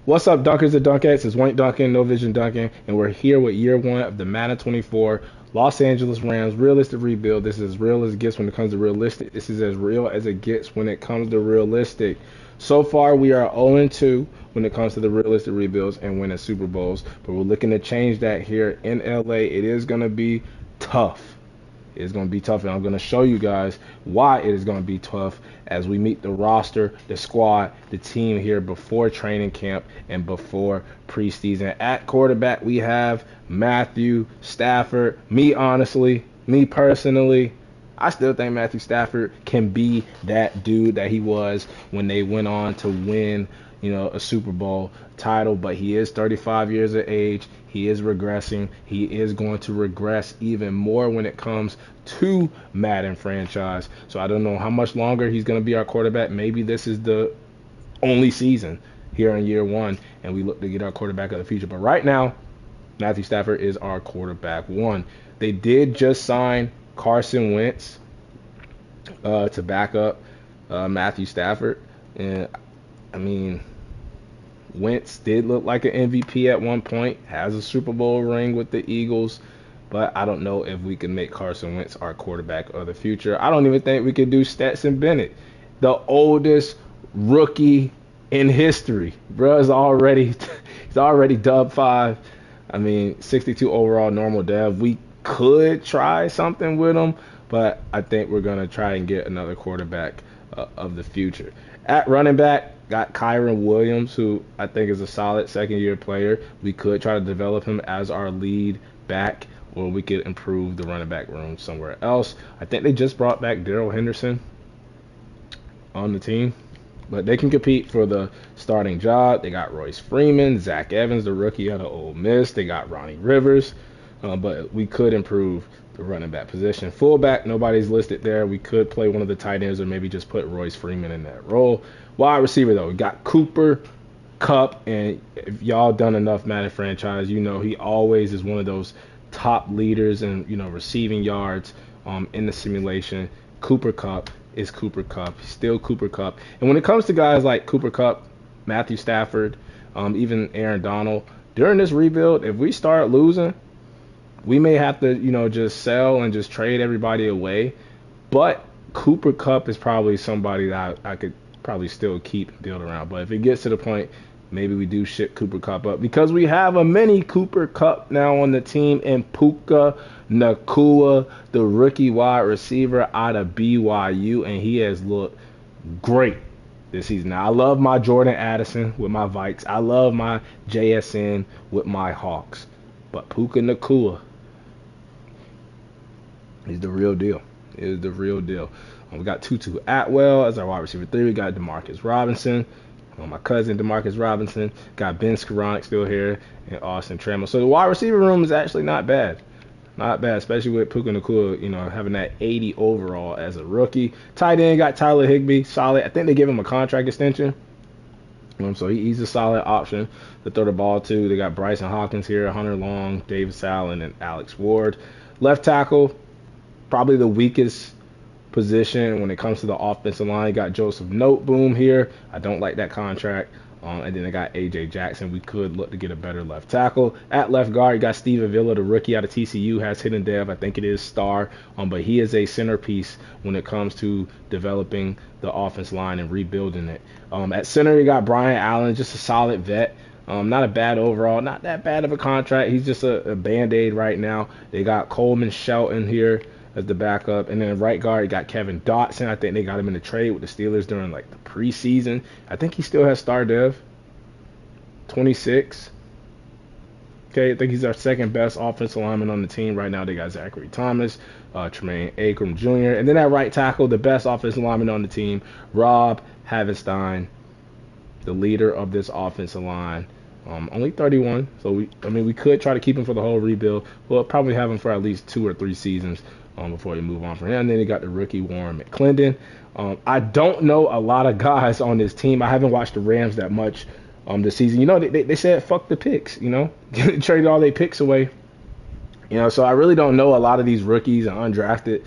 What's up, Dunkers and Dunkettes? It's Wayne Duncan, No Vision Duncan, and we're here with year one of the Madden 24 Los Angeles Rams realistic rebuild. This is as real as it gets when it comes to realistic. This is as real as it gets when it comes to realistic. So far, we are 0-2 when it comes to the realistic rebuilds and winning Super Bowls, but we're looking to change that here in LA. It is going to be tough. It's going to be tough, and I'm going to show you guys why it is going to be tough as we meet the roster, the squad, the team here before training camp and before preseason. At quarterback, we have Matthew Stafford. Me personally, I still think Matthew Stafford can be that dude that he was when they went on to win, a Super Bowl title, but he is 35 years of age. He is regressing. He is going to regress even more when it comes to Madden franchise. So I don't know how much longer he's going to be our quarterback. Maybe this is the only season here in year one, and we look to get our quarterback of the future. But right now, Matthew Stafford is our quarterback one. They did just sign Carson Wentz to back up Matthew Stafford. And I mean, Wentz did look like an MVP at one point, has a Super Bowl ring with the Eagles, but I don't know if we can make Carson Wentz our quarterback of the future. I don't even think we could do Stetson Bennett, the oldest rookie in history. Bro is already he's already dub 5. I mean, 62 overall normal dev. We could try something with him, but I think we're going to try and get another quarterback of the future. At running back, got Kyron Williams, who I think is a solid second-year player. We could try to develop him as our lead back, or we could improve the running back room somewhere else. I think they just brought back Darrell Henderson on the team, but they can compete for the starting job. They got Royce Freeman, Zach Evans, the rookie out of Ole Miss. They got Ronnie Rivers, but we could improve the running back position. Fullback, nobody's listed there. We could play one of the tight ends or maybe just put Royce Freeman in that role. Wide receiver, though, we got Cooper Kupp, and if y'all done enough Madden franchise, you know he always is one of those top leaders in receiving yards in the simulation. Cooper Kupp is Cooper Kupp. He's still Cooper Kupp. And when it comes to guys like Cooper Kupp, Matthew Stafford, even Aaron Donald, during this rebuild, if we start losing, we may have to, just sell and just trade everybody away. But Cooper Kupp is probably somebody that I could probably still keep and build around. But if it gets to the point, maybe we do ship Cooper Kupp up because we have a mini Cooper Kupp now on the team in Puka Nacua, the rookie wide receiver out of BYU, and he has looked great this season. Now, I love my Jordan Addison with my Vikes. I love my JSN with my Hawks. But Puka Nacua is the real deal. Is the real deal. We got Tutu Atwell as our wide receiver 3. We got Demarcus Robinson. My cousin Demarcus Robinson. Got Ben Skoranek still here. And Austin Trammell. So the wide receiver room is actually not bad. Not bad, especially with Puka Nacua, having that 80 overall as a rookie. Tight end got Tyler Higbee. Solid. I think they gave him a contract extension. So he's a solid option to throw the ball to. They got Bryson Hawkins here, Hunter Long, Davis Allen, and Alex Ward. Left tackle, probably the weakest position when it comes to the offensive line. You got Joseph Noteboom here. I don't like that contract. And then they got A.J. Jackson. We could look to get a better left tackle. At left guard, you got Steve Avila, the rookie out of TCU, has hidden dev. I think it is star. But he is a centerpiece when it comes to developing the offense line and rebuilding it. At center, you got Brian Allen, just a solid vet. Not a bad overall, not that bad of a contract. He's just a Band-Aid right now. They got Coleman Shelton here as the backup. And then right guard, you got Kevin Dotson. I think they got him in the trade with the Steelers during the preseason. I think he still has star dev. 26. Okay, I think he's our second best offensive lineman on the team right now. They got Zachary Thomas, Tremaine Akram Jr. And then at right tackle, the best offensive lineman on the team, Rob Havenstein, the leader of this offensive line. Only 31, so we could try to keep him for the whole rebuild. We'll probably have him for at least 2 or 3 seasons before we move on from him. And then they got the rookie Warren McClendon. I don't know a lot of guys on this team. I haven't watched the Rams that much this season. They said fuck the picks. Traded all their picks away. So I really don't know a lot of these rookies and undrafted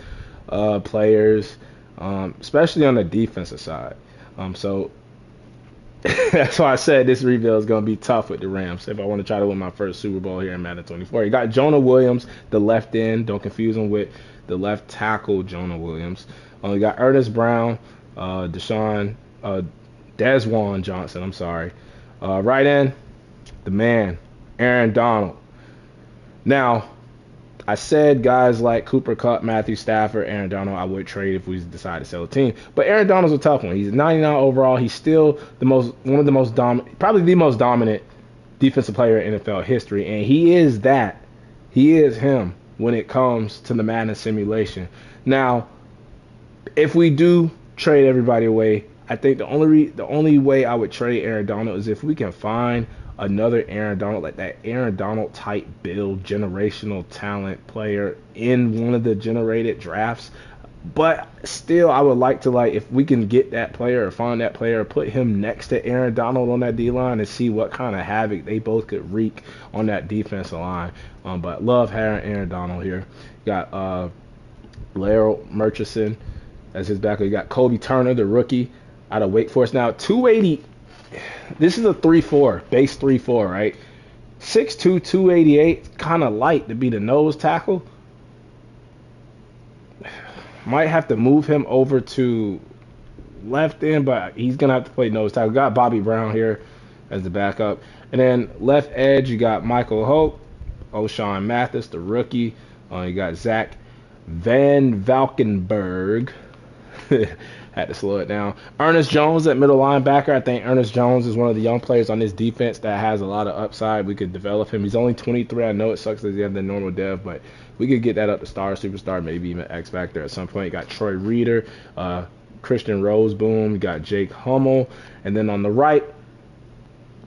players, especially on the defensive side. So That's why I said this rebuild is going to be tough with the Rams if I want to try to win my first Super Bowl here in Madden 24. You got Jonah Williams, the left end. Don't confuse him with the left tackle, Jonah Williams. You got Ernest Brown, Deshaun, Desjuan Johnson. I'm sorry. Right end, the man, Aaron Donald. Now, I said guys like Cooper Kupp, Matthew Stafford, Aaron Donald, I would trade if we decide to sell a team. But Aaron Donald's a tough one. He's 99 overall. He's still one of the most dominant, probably the most dominant defensive player in NFL history, and he is that. He is him when it comes to the Madden simulation. Now, if we do trade everybody away, I think the only way I would trade Aaron Donald is if we can find another Aaron Donald, like that Aaron Donald type build, generational talent player in one of the generated drafts. But still, I would like to, like, if we can get that player or find that player, put him next to Aaron Donald on that D line and see what kind of havoc they both could wreak on that defensive line. But love having Aaron Donald here. Got Larry Murchison as his backup. You got Kobe Turner, the rookie out of Wake Forest. Now, 280. This is a 3-4, base 3-4, right? 6'2", 288, kind of light to be the nose tackle. Might have to move him over to left end, but he's going to have to play nose tackle. Got Bobby Brown here as the backup. And then left edge, you got Michael Hope, O'Shawn Mathis, the rookie. You got Zach Van Valkenburg. Had to slow it down. Ernest Jones at middle linebacker. I think Ernest Jones is one of the young players on this defense that has a lot of upside. We could develop him. He's only 23. I know it sucks that he has the normal dev, but we could get that up to star, superstar, maybe even X Factor at some point. You got Troy Reader, Christian Roseboom. You got Jake Hummel. And then on the right,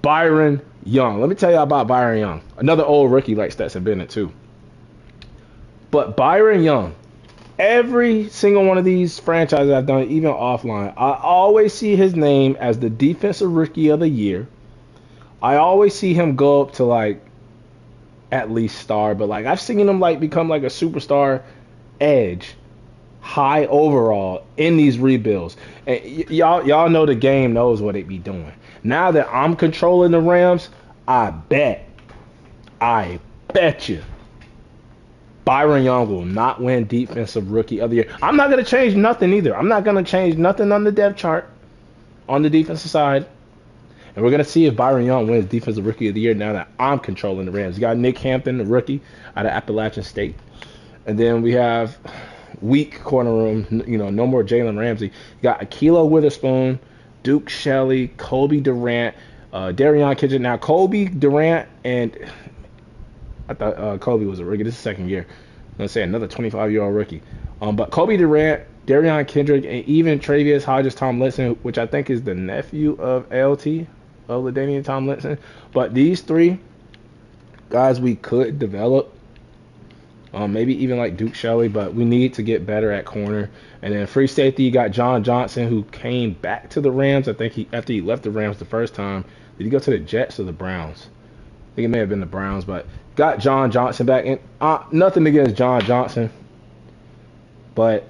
Byron Young. Let me tell you about Byron Young. Another old rookie like Stetson Bennett, too. But Byron Young, every single one of these franchises I've done, even offline, I always see his name as the defensive rookie of the year. I always see him go up to, like, at least star, but, like, I've seen him, like, become like a superstar edge, high overall in these rebuilds. And y'all know the game knows what it be doing. Now that I'm controlling the Rams, I bet you Byron Young will not win Defensive Rookie of the Year. I'm not going to change nothing either. I'm not going to change nothing on the depth chart on the defensive side. And we're going to see if Byron Young wins Defensive Rookie of the Year now that I'm controlling the Rams. You got Nick Hampton, the rookie out of Appalachian State. And then we have weak corner room, no more Jalen Ramsey. You got Akilo Witherspoon, Duke Shelley, Kobe Durant, Darion Kitchen. Now, Kobe Durant and I thought Kobe was a rookie. This is second year. I'm going to say another 25-year-old rookie. But Kobe Durant, Darion Kendrick, and even Travius Hodges-Tomlinson, which I think is the nephew of LT, of LaDainian Tomlinson. But these three guys we could develop. Maybe even like Duke Shelley, but we need to get better at corner. And then free safety, you got John Johnson, who came back to the Rams. I think after he left the Rams the first time, did he go to the Jets or the Browns? I think it may have been the Browns, but got John Johnson back. And nothing against John Johnson, but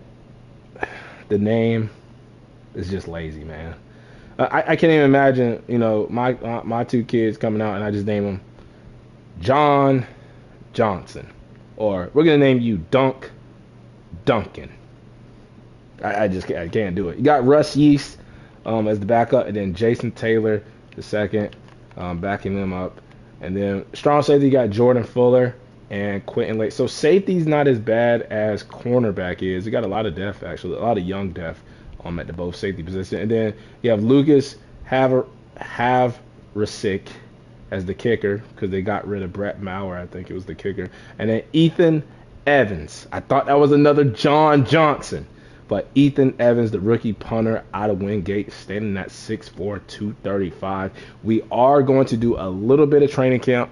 the name is just lazy, man. I can't even imagine, my two kids coming out and I just name them John Johnson. Or we're going to name you Duncan. I can't do it. You got Russ Yeast as the backup, and then Jason Taylor the second, backing them up. And then strong safety, you got Jordan Fuller and Quentin Lake. So safety's not as bad as cornerback is. You got a lot of depth, actually, a lot of young depth at the both safety position. And then you have Lucas Havrasik as the kicker, because they got rid of Brett Maurer, I think it was the kicker. And then Ethan Evans. I thought that was another John Johnson. But Ethan Evans, the rookie punter out of Wingate, standing at 6'4", 235. We are going to do a little bit of training camp.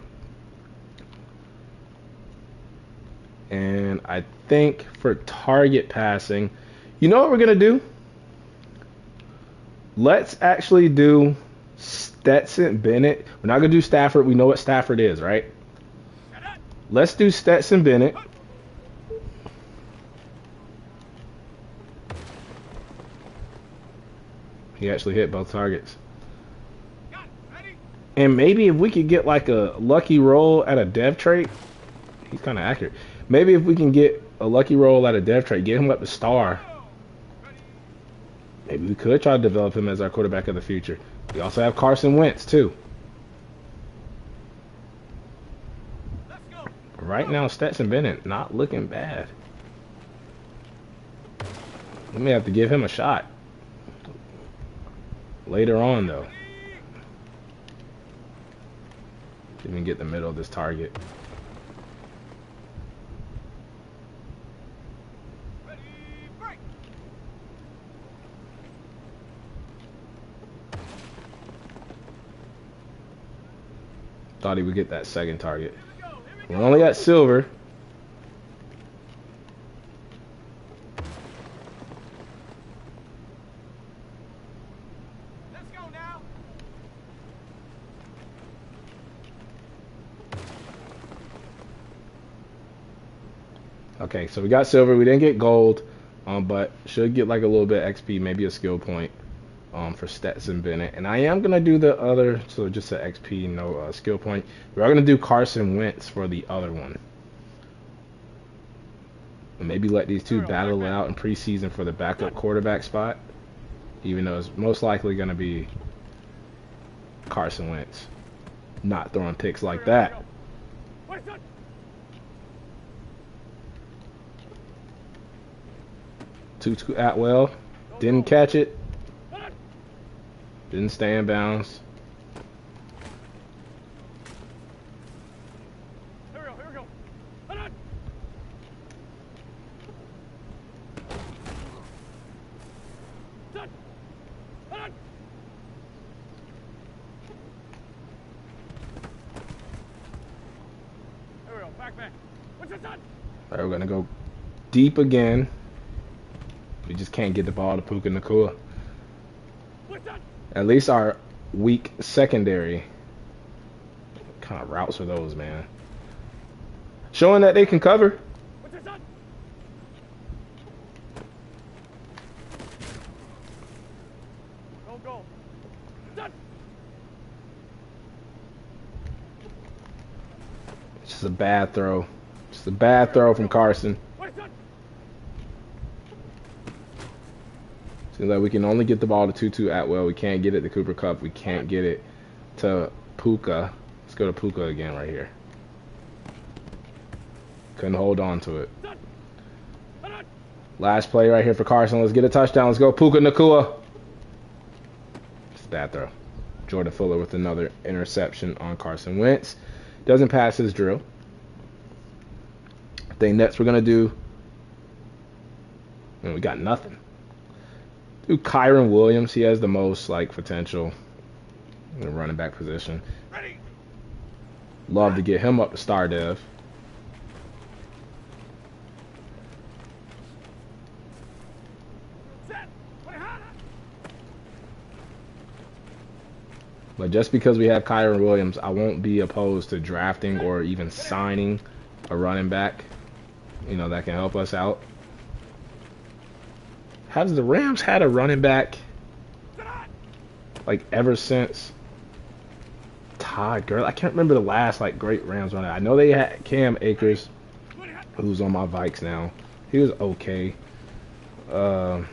And I think for target passing, you know what we're going to do? Let's actually do Stetson Bennett. We're not going to do Stafford. We know what Stafford is, right? Let's do Stetson Bennett. He actually hit both targets. And maybe if we could get like a lucky roll at a dev trait, he's kind of accurate. Maybe if we can get a lucky roll at a dev trait, get him up to star. Maybe we could try to develop him as our quarterback of the future. We also have Carson Wentz too. Right now, Stetson Bennett not looking bad. We may have to give him a shot later on, though. Didn't even get the middle of this target. Thought he would get that second target. We're only at silver. Let's go now. Okay, so we got silver. We didn't get gold, but should get like a little bit XP, maybe a skill point for Stetson Bennett. And I am going to do the other, so just an XP, no skill point. We are going to do Carson Wentz for the other one. And maybe let these two battle it out in preseason for the backup quarterback spot, even though it's most likely going to be Carson Wentz. Not throwing picks like that. Tutu Atwell didn't catch it. Didn't stay in bounds. Here we go. Back. What's this done? All right, we're gonna go deep again. We just can't get the ball to Puka Nacua. At least our weak secondary. What kind of routes are those, man? Showing that they can cover. What's this done? Go. Done. It's just a bad throw. Just a bad throw from Carson. Seems like we can only get the ball to Tutu Atwell. We can't get it to Cooper Kupp. We can't get it to Puka. Let's go to Puka again right here. Couldn't hold on to it. Last play right here for Carson. Let's get a touchdown. Let's go Puka Nacua. It's a bad throw. Jordan Fuller with another interception on Carson Wentz. Doesn't pass his drill. I think next we're going to do... And we got nothing. Do Kyron Williams. He has the most potential in the running back position. Ready. Love to get him up to star dev. But just because we have Kyron Williams, I won't be opposed to drafting or even signing a running back, that can help us out. Has the Rams had a running back ever since Todd Gurley? I can't remember the last great Rams running. I know they had Cam Akers, who's on my Vikes now. He was okay. I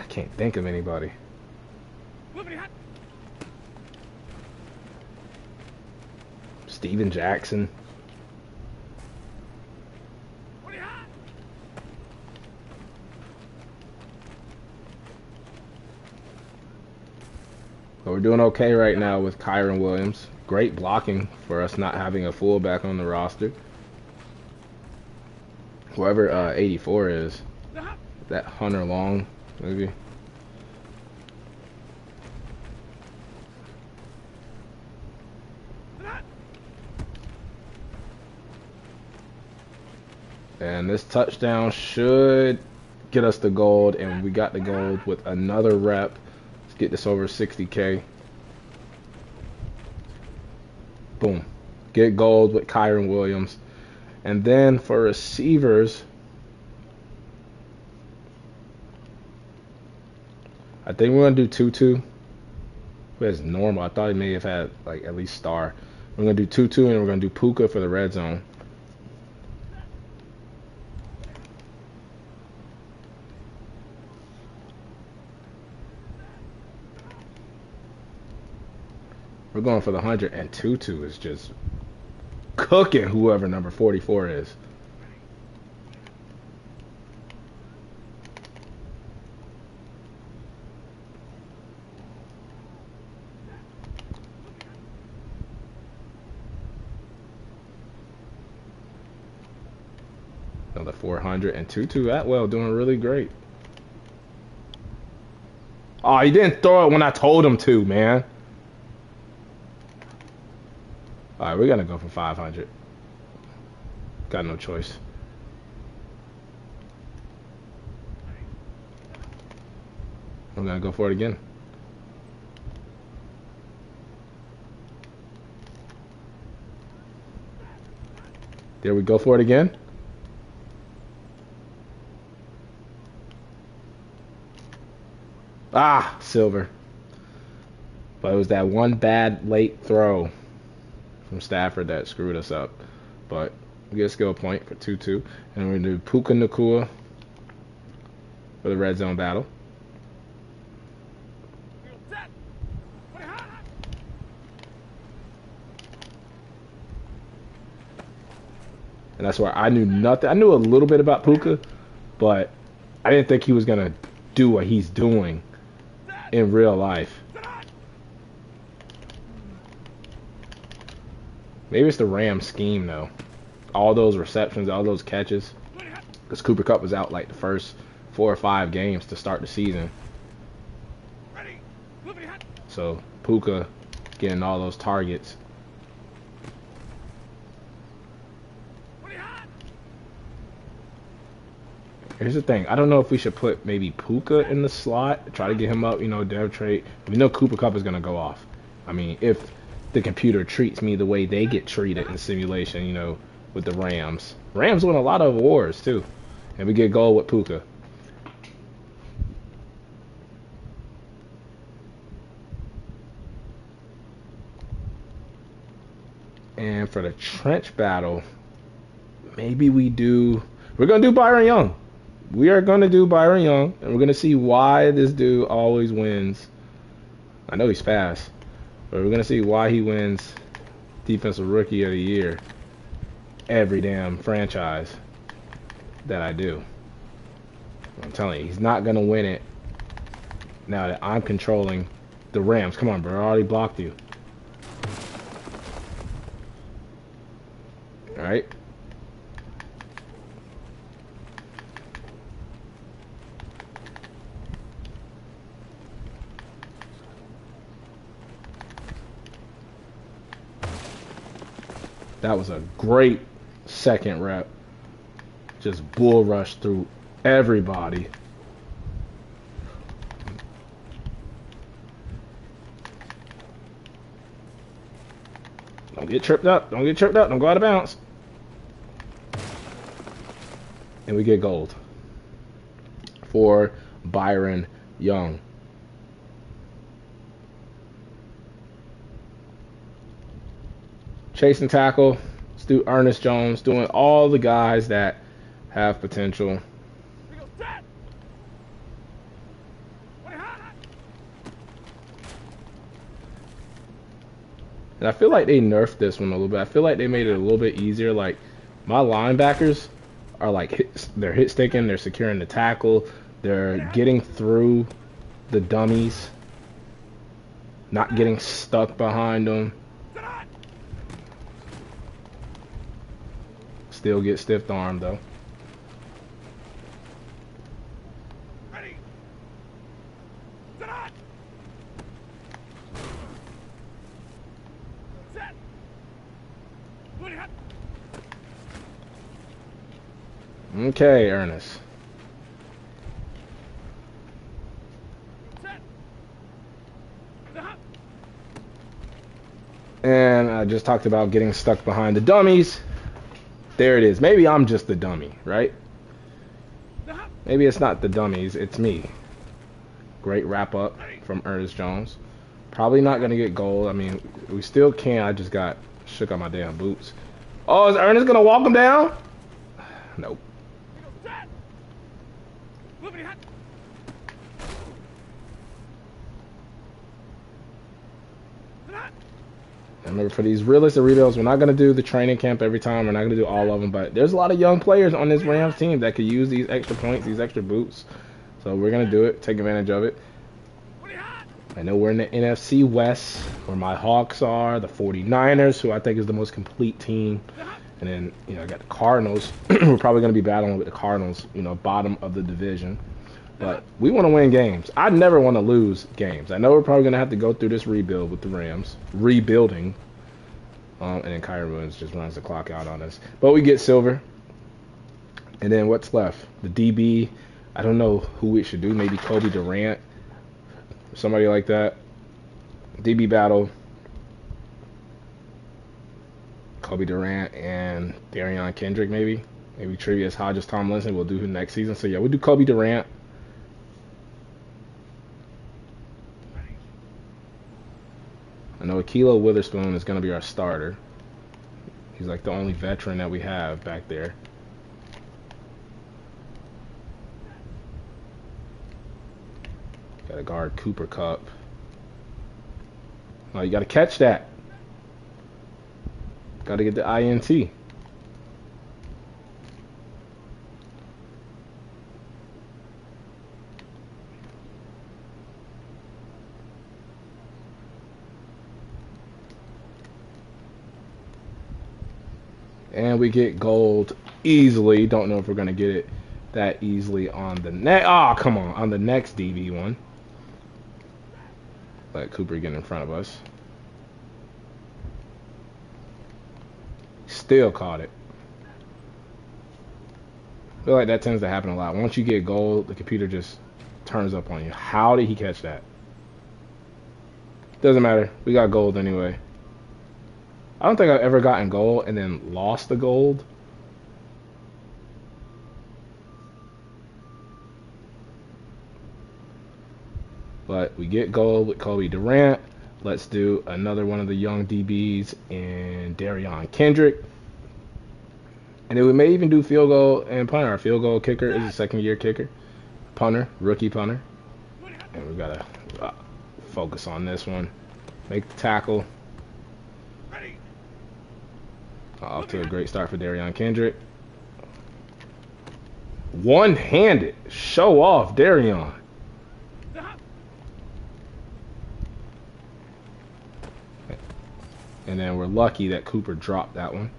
can't think of anybody. Steven Jackson. But we're doing okay right now with Kyron Williams. Great blocking for us not having a fullback on the roster. Whoever 84 is. That Hunter Long, maybe. And this touchdown should get us the gold, and we got the gold with another rep. Let's get this over 60K. Boom. Get gold with Kyron Williams. And then for receivers, I think we're going to do Tutu. It's normal. I thought he may have had like at least star. We're gonna do 2-2 and we're gonna do Puka for the red zone. We're going for the 100 and 2-2 is just cooking whoever number 44 is. Another 400 and 2-2 Atwell doing really great. Oh, he didn't throw it when I told him to, man. All right, we're gonna go for 500. Got no choice. I'm gonna go for it again. There we go for it again. Ah, silver. But it was that one bad late throw from Stafford that screwed us up. But we get a skill point for 2-2. And we're going to do Puka Nakua for the red zone battle. And that's where I knew nothing. I knew a little bit about Puka, but I didn't think he was going to do what he's doing in real life. Maybe it's the Rams scheme, though. All those receptions, all those catches. Because Cooper Kupp was out like the first 4 or 5 games to start the season. So Puka getting all those targets. Here's the thing. I don't know if we should put maybe Puka in the slot. Try to get him up, dev trait. We know Cooper Kupp is going to go off. I mean, if the computer treats me the way they get treated in simulation, with the Rams. Rams win a lot of awards, too. And we get gold with Puka. And for the trench battle, maybe we're going to do Byron Young. We are going to do Byron Young, and we're going to see why this dude always wins. I know he's fast, but we're going to see why he wins Defensive Rookie of the Year every damn franchise that I do. I'm telling you, he's not going to win it now that I'm controlling the Rams. Come on, bro. I already blocked you. All right. That was a great second rep. Just bull rush through everybody. Don't get tripped up. Don't get tripped up. Don't go out of bounds. And we get gold for Byron Young. Chase and tackle, let's do Ernest Jones, doing all the guys that have potential. And I feel like they nerfed this one a little bit. I feel like they made it a little bit easier. Like, my linebackers are like, they're hit sticking, they're securing the tackle, they're getting through the dummies, not getting stuck behind them. Still get stiff arm though. Ready. Set. Okay, Ernest. And I just talked about getting stuck behind the dummies. There it is. Maybe I'm just the dummy, right? Maybe it's not the dummies, it's me. Great wrap up from Ernest Jones. Probably not gonna get gold. I mean, we still can. I just got shook on my damn boots. Oh, is Ernest gonna walk him down? Nope. Set! Moving hot! And remember, for these realistic rebuilds, we're not gonna do the training camp every time. We're not gonna do all of them, but there's a lot of young players on this Rams team that could use these extra points, these extra boots. So we're gonna do it, take advantage of it. I know we're in the NFC West, where my Hawks are, the 49ers, who I think is the most complete team. And then, you know, I got the Cardinals. We're probably going to be battling with the Cardinals, you know, bottom of the division. But we want to win games. I never want to lose games. I know we're probably going to have to go through this rebuild with the Rams. Rebuilding. And then Kyrie Williams just runs the clock out on us. But we get silver. And then what's left? The DB. I don't know who we should do. Maybe Kobe Durant. Somebody like that. DB battle. Kobe Durant and Darion Kendrick, maybe. Maybe Trevius Hodges Tomlinson. We'll do next season. So, yeah, we'll do Kobe Durant. I know Akilo Witherspoon is going to be our starter. He's like the only veteran that we have back there. Got to guard Cooper Kupp. Oh, you got to catch that. Got to get the INT. And we get gold easily. Don't know if we're going to get it that easily on the next. Oh, come on. On the next DV one. Let Cooper get in front of us. Still caught it. I feel like that tends to happen a lot. Once you get gold, the computer just turns up on you. How did he catch that? Doesn't matter. We got gold anyway. I don't think I've ever gotten gold and then lost the gold. But we get gold with Kobe Durant. Let's do another one of the young DBs in Darion Kendrick. And then we may even do field goal and punter. Our field goal kicker is a second-year kicker. Punter, rookie punter. And we've got to focus on this one. Make the tackle. Off to a great start for Darion Kendrick. One-handed. Show off, Darion. And then we're lucky that Cooper dropped that one.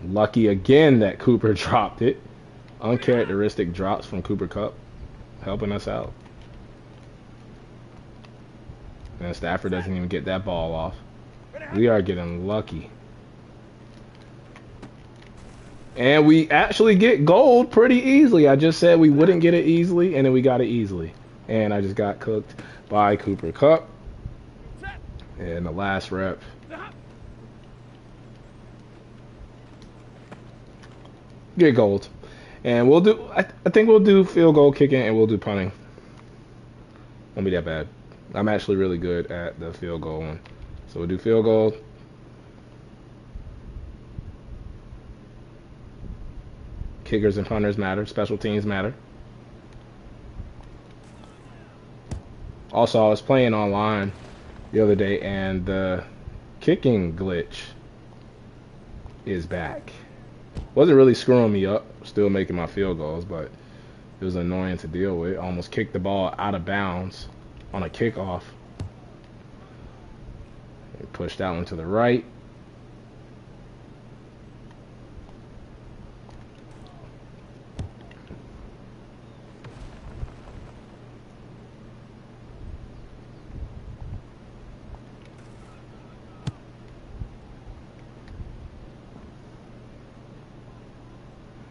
Lucky again that Cooper dropped it. Uncharacteristic drops from Cooper Kupp, helping us out. And Stafford doesn't even get that ball off. We are getting lucky. And we actually get gold pretty easily. I just said we wouldn't get it easily, and then we got it easily. And I just got cooked by Cooper Kupp. And the last rep. Get gold. And we'll do, I think we'll do field goal kicking and we'll do punting. Won't be that bad. I'm actually really good at the field goal one. So we'll do field goal. Kickers and punters matter. Special teams matter. Also, I was playing online the other day and the kicking glitch is back. Wasn't really screwing me up, still making my field goals, but it was annoying to deal with. Almost kicked the ball out of bounds on a kickoff. And pushed that one to the right.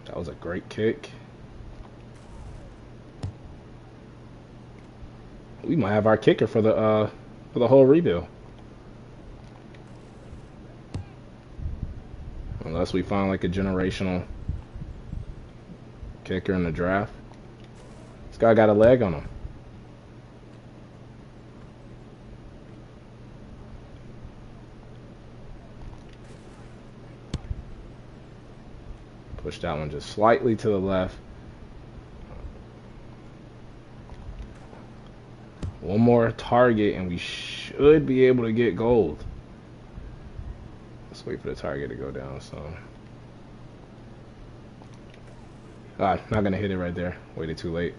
That was a great kick. We might have our kicker for the whole rebuild. Unless we find like a generational kicker in the draft. Guy got a leg on him. Push that one just slightly to the left. One more target and we should be able to get gold. Let's wait for the target to go down. So, not gonna hit it right there. Waited too late.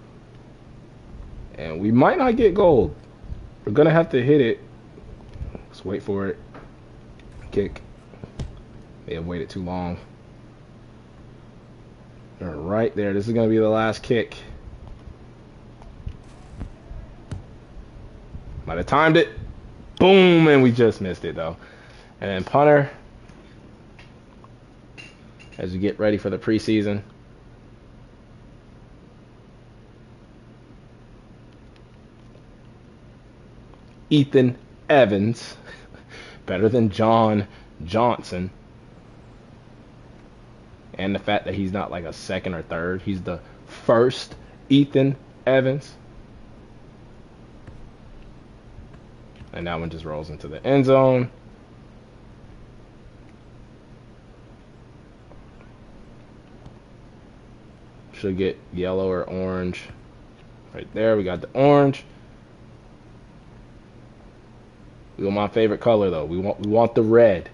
And we might not get gold. We're gonna have to hit it. Let's wait for it. Kick. May have waited too long. Right there. This is gonna be the last kick. Might have timed it. Boom, and we just missed it though. And then punter. As we get ready for the preseason. Ethan Evans. Better than John Johnson. And the fact that he's not like a second or third. He's the first Ethan Evans. And that one just rolls into the end zone. Should get yellow or orange. Right there, we got the orange. We want my favorite color though. We want the red.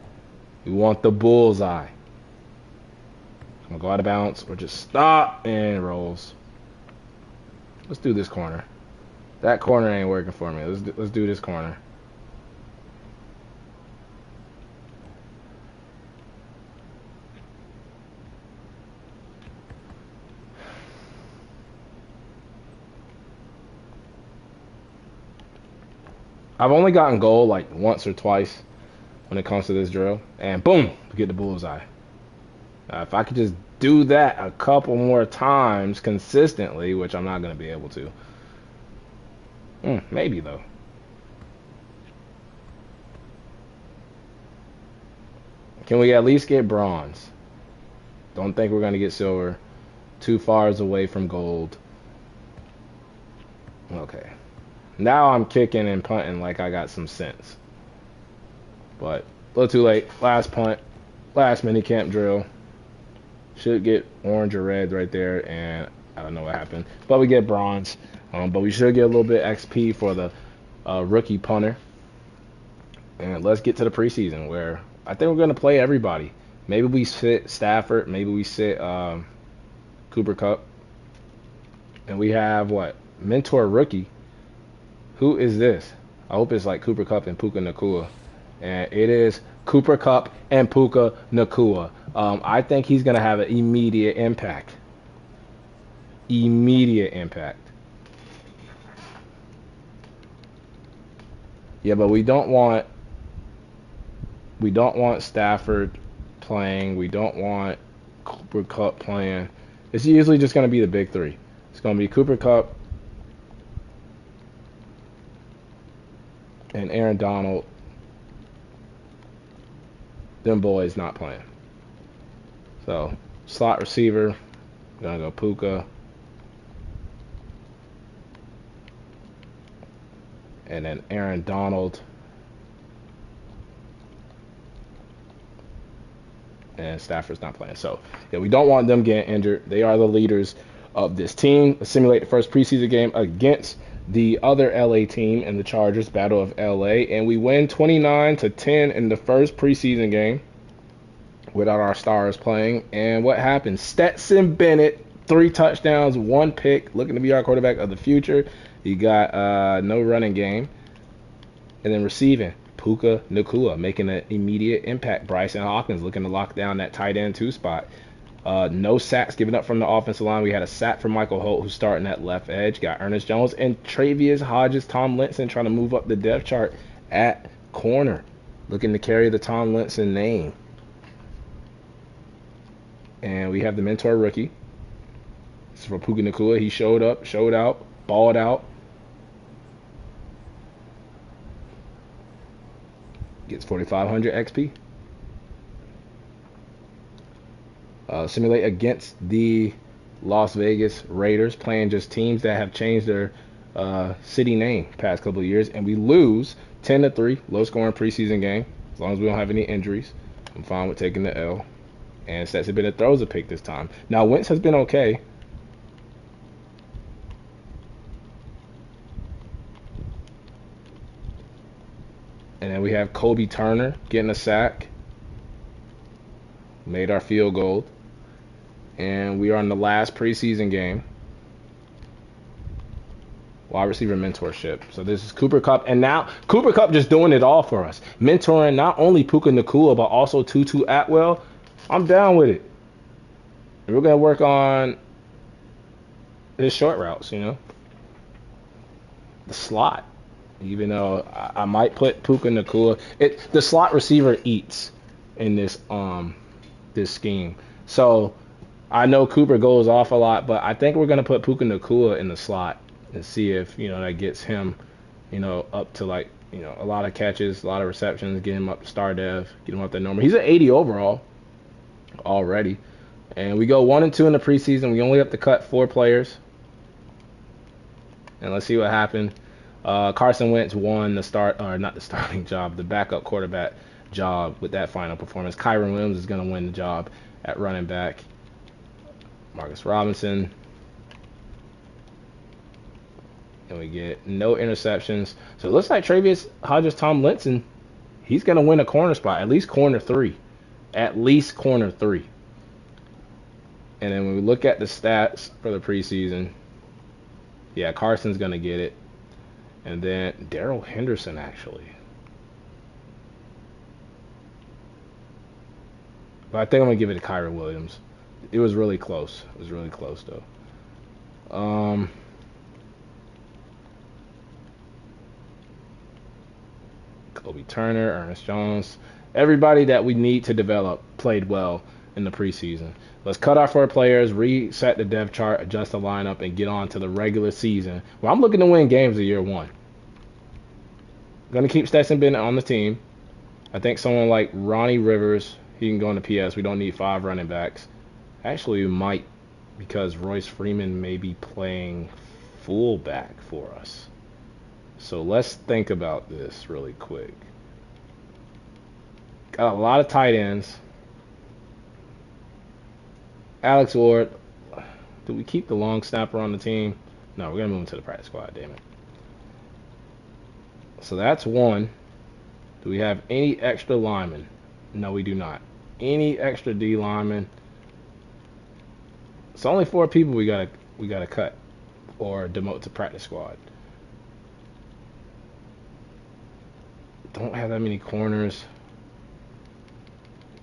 We want the bullseye. I'm gonna go out of bounds or just stop and it rolls. Let's do this corner. That corner ain't working for me. Let's do this corner. I've only gotten goal like once or twice when it comes to this drill. And boom, we get the bullseye. If I could just do that a couple more times consistently, which I'm not going to be able to. Maybe though. Can we at least get bronze? Don't think we're going to get silver. Too far away from gold. Okay. Now I'm kicking and punting like I got some sense. But a little too late. Last punt. Last mini camp drill. Should get orange or red right there. And I don't know what happened. But we get bronze. But we should get a little bit XP for the rookie punter. And let's get to the preseason where I think we're going to play everybody. Maybe we sit Stafford. Maybe we sit Cooper Kupp. And we have what? Mentor rookie. Who is this? I hope it's like Cooper Kupp and Puka Nacua. And it is Cooper Kupp and Puka Nacua. I think he's going to have an immediate impact. Immediate impact. Yeah, but we don't want Stafford playing. We don't want Cooper Kupp playing. It's usually just going to be the big three. It's going to be Cooper Kupp and Aaron Donald. Them boys not playing. So, slot receiver. Gonna go Puka. And then Aaron Donald. And Stafford's not playing. So, yeah, we don't want them getting injured. They are the leaders of this team. Let's simulate the first preseason game against the other LA team in the Chargers Battle of LA, and we win 29-10 in the first preseason game without our stars playing. And what happened? Stetson Bennett, 3 touchdowns, 1 pick, looking to be our quarterback of the future. He got no running game. And then receiving, Puka Nacua making an immediate impact. Bryson Hawkins looking to lock down that tight end 2 spot. No sacks given up from the offensive line. We had a sack from Michael Holt, who's starting at left edge. Got Ernest Jones and Travius Hodges, Tomlinson trying to move up the depth chart at corner, looking to carry the Tomlinson name. And we have the mentor rookie. This is for Puka Nacua. He showed up, showed out, balled out. Gets 4,500 XP. Simulate against the Las Vegas Raiders, playing just teams that have changed their city name past couple of years, and we lose 10-3, low scoring preseason game. As long as we don't have any injuries, I'm fine with taking the L. And Stetson Bennett throws a pick this time. Now Wentz has been okay. And then we have Kobe Turner getting a sack. Made our field goal. And we are in the last preseason game. Wide receiver mentorship. So this is Cooper Kupp. And now Cooper Kupp just doing it all for us. Mentoring not only Puka Nacua, but also Tutu Atwell. I'm down with it. And we're going to work on his short routes, you know. The slot. Even though I might put Puka Nacua. The slot receiver eats in this scheme. So I know Cooper goes off a lot, but I think we're going to put Puka Nacua in the slot and see if, that gets him, up to like, a lot of catches, a lot of receptions, get him up to star dev, get him up that number. He's an 80 overall already. And we go 1-2 in the preseason. We only have to cut 4 players. And let's see what happened. Carson Wentz won the the backup quarterback job with that final performance. Kyron Williams is going to win the job at running back. Marcus Robinson. And we get no interceptions. So it looks like Travius Hodges-Tomlinson, he's going to win a corner spot, at least corner 3. At least corner 3. And then when we look at the stats for the preseason, yeah, Carson's going to get it. And then Darrell Henderson, actually. But I think I'm going to give it to Kyron Williams. It was really close. It was really close, though. Kobe Turner, Ernest Jones. Everybody that we need to develop played well in the preseason. Let's cut our 4 players, reset the depth chart, adjust the lineup, and get on to the regular season. Well, I'm looking to win games in year 1. Going to keep Stetson Bennett on the team. I think someone like Ronnie Rivers, he can go in the PS. We don't need 5 running backs. Actually, we might, because Royce Freeman may be playing fullback for us. So let's think about this really quick. Got a lot of tight ends. Alex Ward. Do we keep the long snapper on the team? No, we're going to move him to the practice squad, damn it. So that's 1. Do we have any extra linemen? No, we do not. Any extra D linemen? It's only 4 people we gotta cut or demote to practice squad. Don't have that many corners.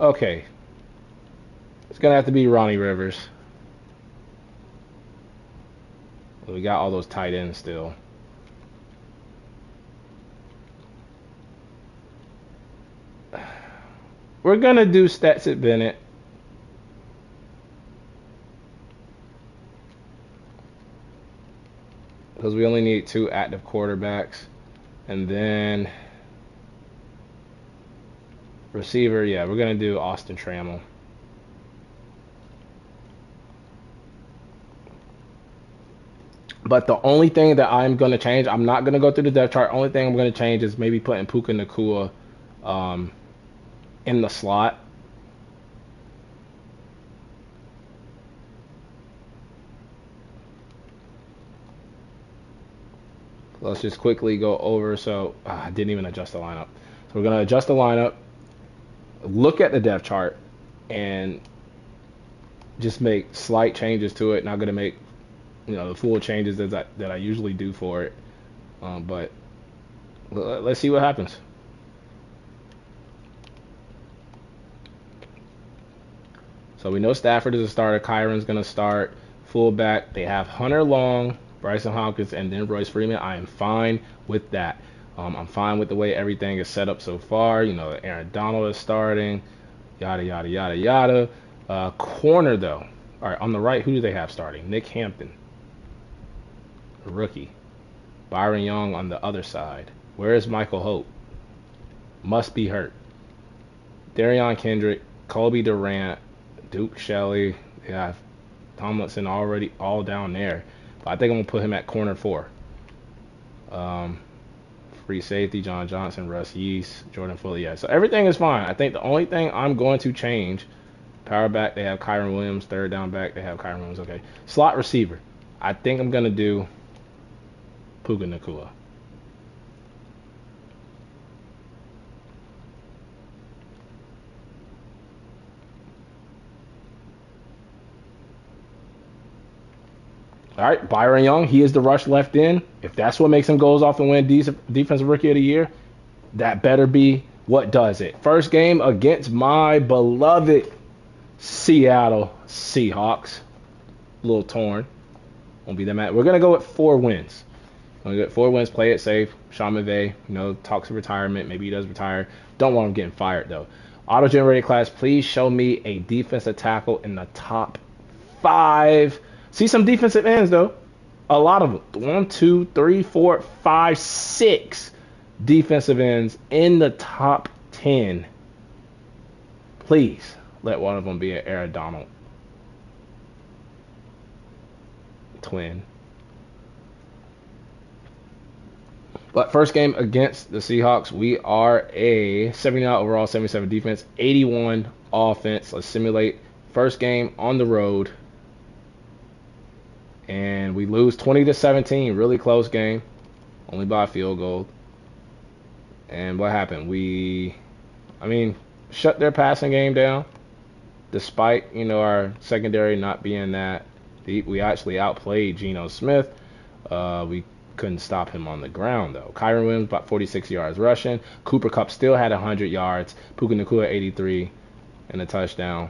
Okay. It's gonna have to be Ronnie Rivers. We got all those tight ends still. We're gonna do Stetson Bennett. Because we only need 2 active quarterbacks. And then receiver, yeah, we're gonna do Austin Trammell. But the only thing that I'm going to change, I'm not going to go through the depth chart. Only thing I'm going to change is maybe putting Puka Nacua in the slot. Let's just quickly go over. So I didn't even adjust the lineup. So we're going to adjust the lineup, look at the depth chart, and just make slight changes to it. Not going to make the full changes that I usually do for it. But let's see what happens. So we know Stafford is a starter. Kyron's going to start. Fullback, they have Hunter Long, Bryson Hopkins, and then Royce Freeman. I am fine with that. I'm fine with the way everything is set up so far. Aaron Donald is starting. Yada, yada, yada, yada. Corner, though. All right, on the right, who do they have starting? Nick Hampton. Rookie. Byron Young on the other side. Where is Michael Hope? Must be hurt. Darion Kendrick, Colby Durant, Duke Shelley. They have Tomlinson already all down there. But I think I'm going to put him at corner 4. Free safety, John Johnson, Russ Yeast, Jordan Fuller. Yeah, so everything is fine. I think the only thing I'm going to change, power back, they have Kyron Williams. Third down back, they have Kyron Williams. Okay. Slot receiver. I think I'm going to do Puka Nacua. All right, Byron Young, he is the rush left in. If that's what makes him goes off and win Defensive Rookie of the Year, that better be what does it. First game against my beloved Seattle Seahawks. A little torn. Won't be that mad. We're going to go with 4 wins. We're going to get 4 wins, play it safe. Sean McVay, talks of retirement. Maybe he does retire. Don't want him getting fired, though. Auto-generated class, please show me a defensive tackle in the top 5. See some defensive ends, though. A lot of them. 1, 2, 3, 4, 5, 6 defensive ends in the top 10. Please let one of them be an Aaron Donald twin. But first game against the Seahawks, we are a 79 overall, 77 defense, 81 offense. Let's simulate first game on the road. And we lose 20-17. Really close game. Only by a field goal. And what happened? Shut their passing game down. Despite, our secondary not being that deep. We actually outplayed Geno Smith. We couldn't stop him on the ground, though. Kyron Williams, about 46 yards rushing. Cooper Kupp still had 100 yards. Puka Nacua, 83. And a touchdown.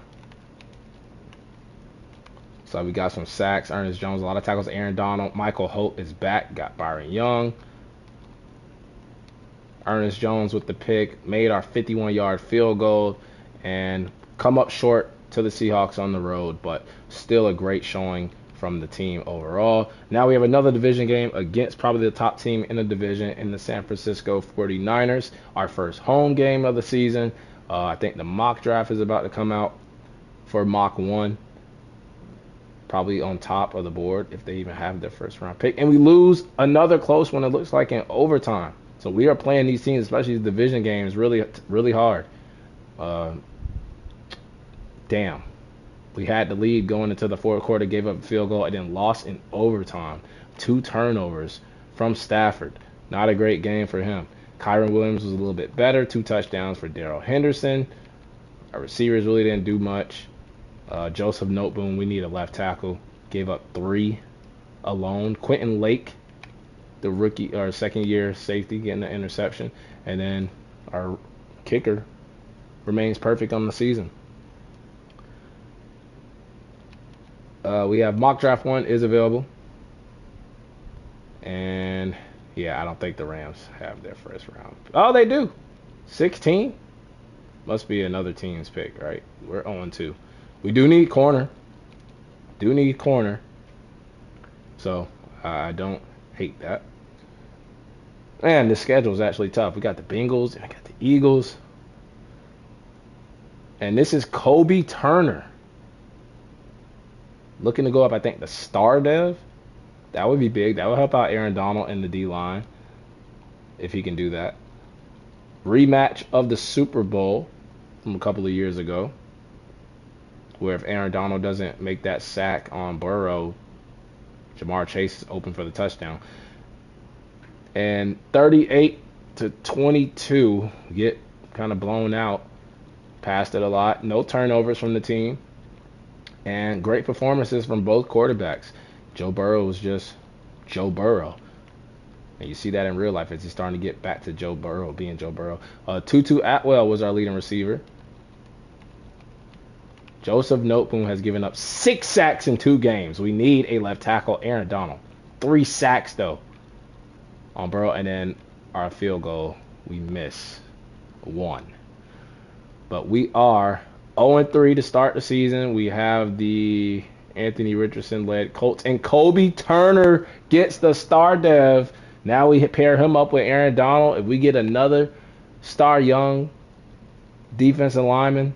So we got some sacks. Ernest Jones, a lot of tackles. Aaron Donald. Michael Holt is back. Got Byron Young. Ernest Jones with the pick. Made our 51-yard field goal. And come up short to the Seahawks on the road. But still a great showing from the team overall. Now we have another division game against probably the top team in the division in the San Francisco 49ers. Our first home game of the season. I think the mock draft is about to come out for mock 1. Probably on top of the board if they even have their first round pick. And we lose another close one, it looks like, in overtime. So we are playing these teams, especially the division games, really, really hard. Damn. We had the lead going into the fourth quarter, gave up a field goal, and then lost in overtime. 2 turnovers from Stafford. Not a great game for him. Kyron Williams was a little bit better. 2 touchdowns for Darrell Henderson. Our receivers really didn't do much. Joseph Noteboom, we need a left tackle. Gave up 3 alone. Quentin Lake, the rookie or second-year safety, getting the interception. And then our kicker remains perfect on the season. We have mock draft 1 is available. And, yeah, I don't think the Rams have their first round. Oh, they do. 16? Must be another team's pick, right? We're 0-2. We do need corner. So, I don't hate that. Man, the schedule is actually tough. We got the Bengals and I got the Eagles. And this is Kobe Turner. Looking to go up, I think, the star dev. That would be big. That would help out Aaron Donald in the D-line. If he can do that. Rematch of the Super Bowl from a couple of years ago. Where if Aaron Donald doesn't make that sack on Burrow, Jamar Chase is open for the touchdown. And 38-22, get kind of blown out. Passed it a lot. No turnovers from the team. And great performances from both quarterbacks. Joe Burrow was just Joe Burrow. And you see that in real life as he's starting to get back to Joe Burrow, being Joe Burrow. Tutu Atwell was our leading receiver. Joseph Noteboom has given up 6 sacks in 2 games. We need a left tackle. Aaron Donald. 3 sacks, though, on Burrow. And then our field goal, we miss 1. But we are 0-3 to start the season. We have the Anthony Richardson-led Colts. And Kobe Turner gets the star dev. Now we pair him up with Aaron Donald. If we get another star young defensive lineman,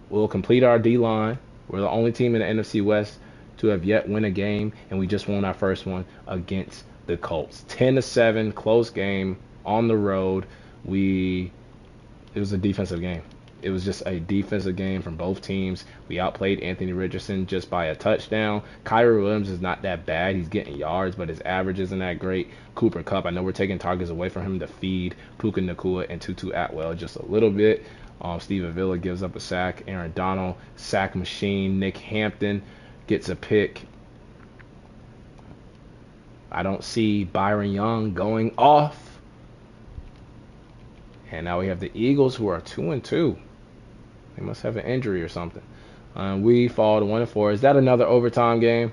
we'll complete our D-line. We're the only team in the NFC West to have yet win a game, and we just won our first one against the Colts. 10-7, close game on the road. It was a defensive game. It was just a defensive game from both teams. We outplayed Anthony Richardson just by a touchdown. Kyrie Williams is not that bad. He's getting yards, but his average isn't that great. Cooper Kupp, I know we're taking targets away from him to feed Puka Nacua and Tutu Atwell just a little bit. Steve Avila gives up a sack. Aaron Donald, sack machine. Nick Hampton gets a pick. I don't see Byron Young going off. And now we have the Eagles, who are 2-2. They must have an injury or something. We fall to 1-4. Is that another overtime game?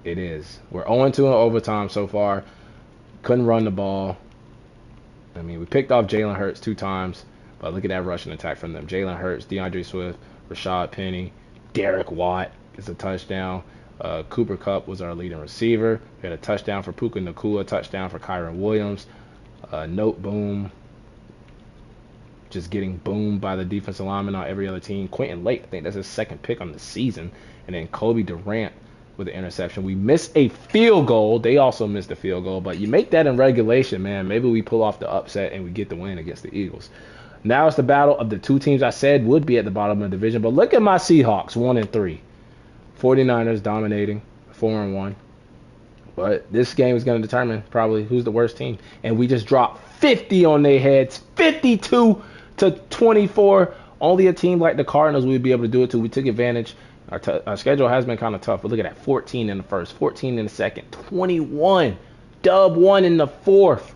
It is. We're 0-2 in overtime so far. Couldn't run the ball. I mean, we picked off Jalen Hurts 2 times, but look at that rushing attack from them. Jalen Hurts, DeAndre Swift, Rashad Penny, Derek Watt gets a touchdown. Cooper Kupp was our leading receiver. We had a touchdown for Puka Nacua, a touchdown for Kyron Williams. Note boom. Just getting boomed by the defensive lineman on every other team. Quentin Lake, I think that's his second pick on the season. And then Kobe Durant with the interception. We missed a field goal. They also missed a field goal. But you make that in regulation, man. Maybe we pull off the upset and we get the win against the Eagles. Now it's the battle of the 2 teams I said would be at the bottom of the division. But look at my Seahawks, 1-3. 49ers dominating, 4-1. But this game is going to determine probably who's the worst team. And we just dropped 50 on their heads, 52-24. Only a team like the Cardinals would be able to do it to. We took advantage. Our schedule has been kind of tough. But look at that, 14 in the first, 14 in the second, 21. Dub 1 in the fourth.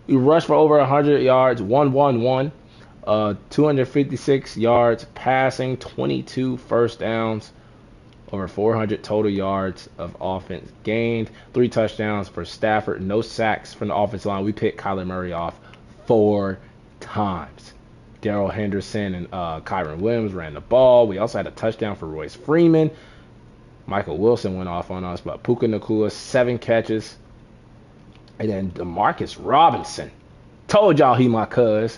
We rushed for over 100 yards, 1-1-1. 256 yards passing, 22 first downs. Over 400 total yards of offense gained. 3 touchdowns for Stafford. No sacks from the offensive line. We picked Kyler Murray off 4 times. Darrell Henderson and Kyron Williams ran the ball. We also had a touchdown for Royce Freeman. Michael Wilson went off on us, but Puka Nacua, 7 catches. And then Demarcus Robinson. Told y'all he my cuz.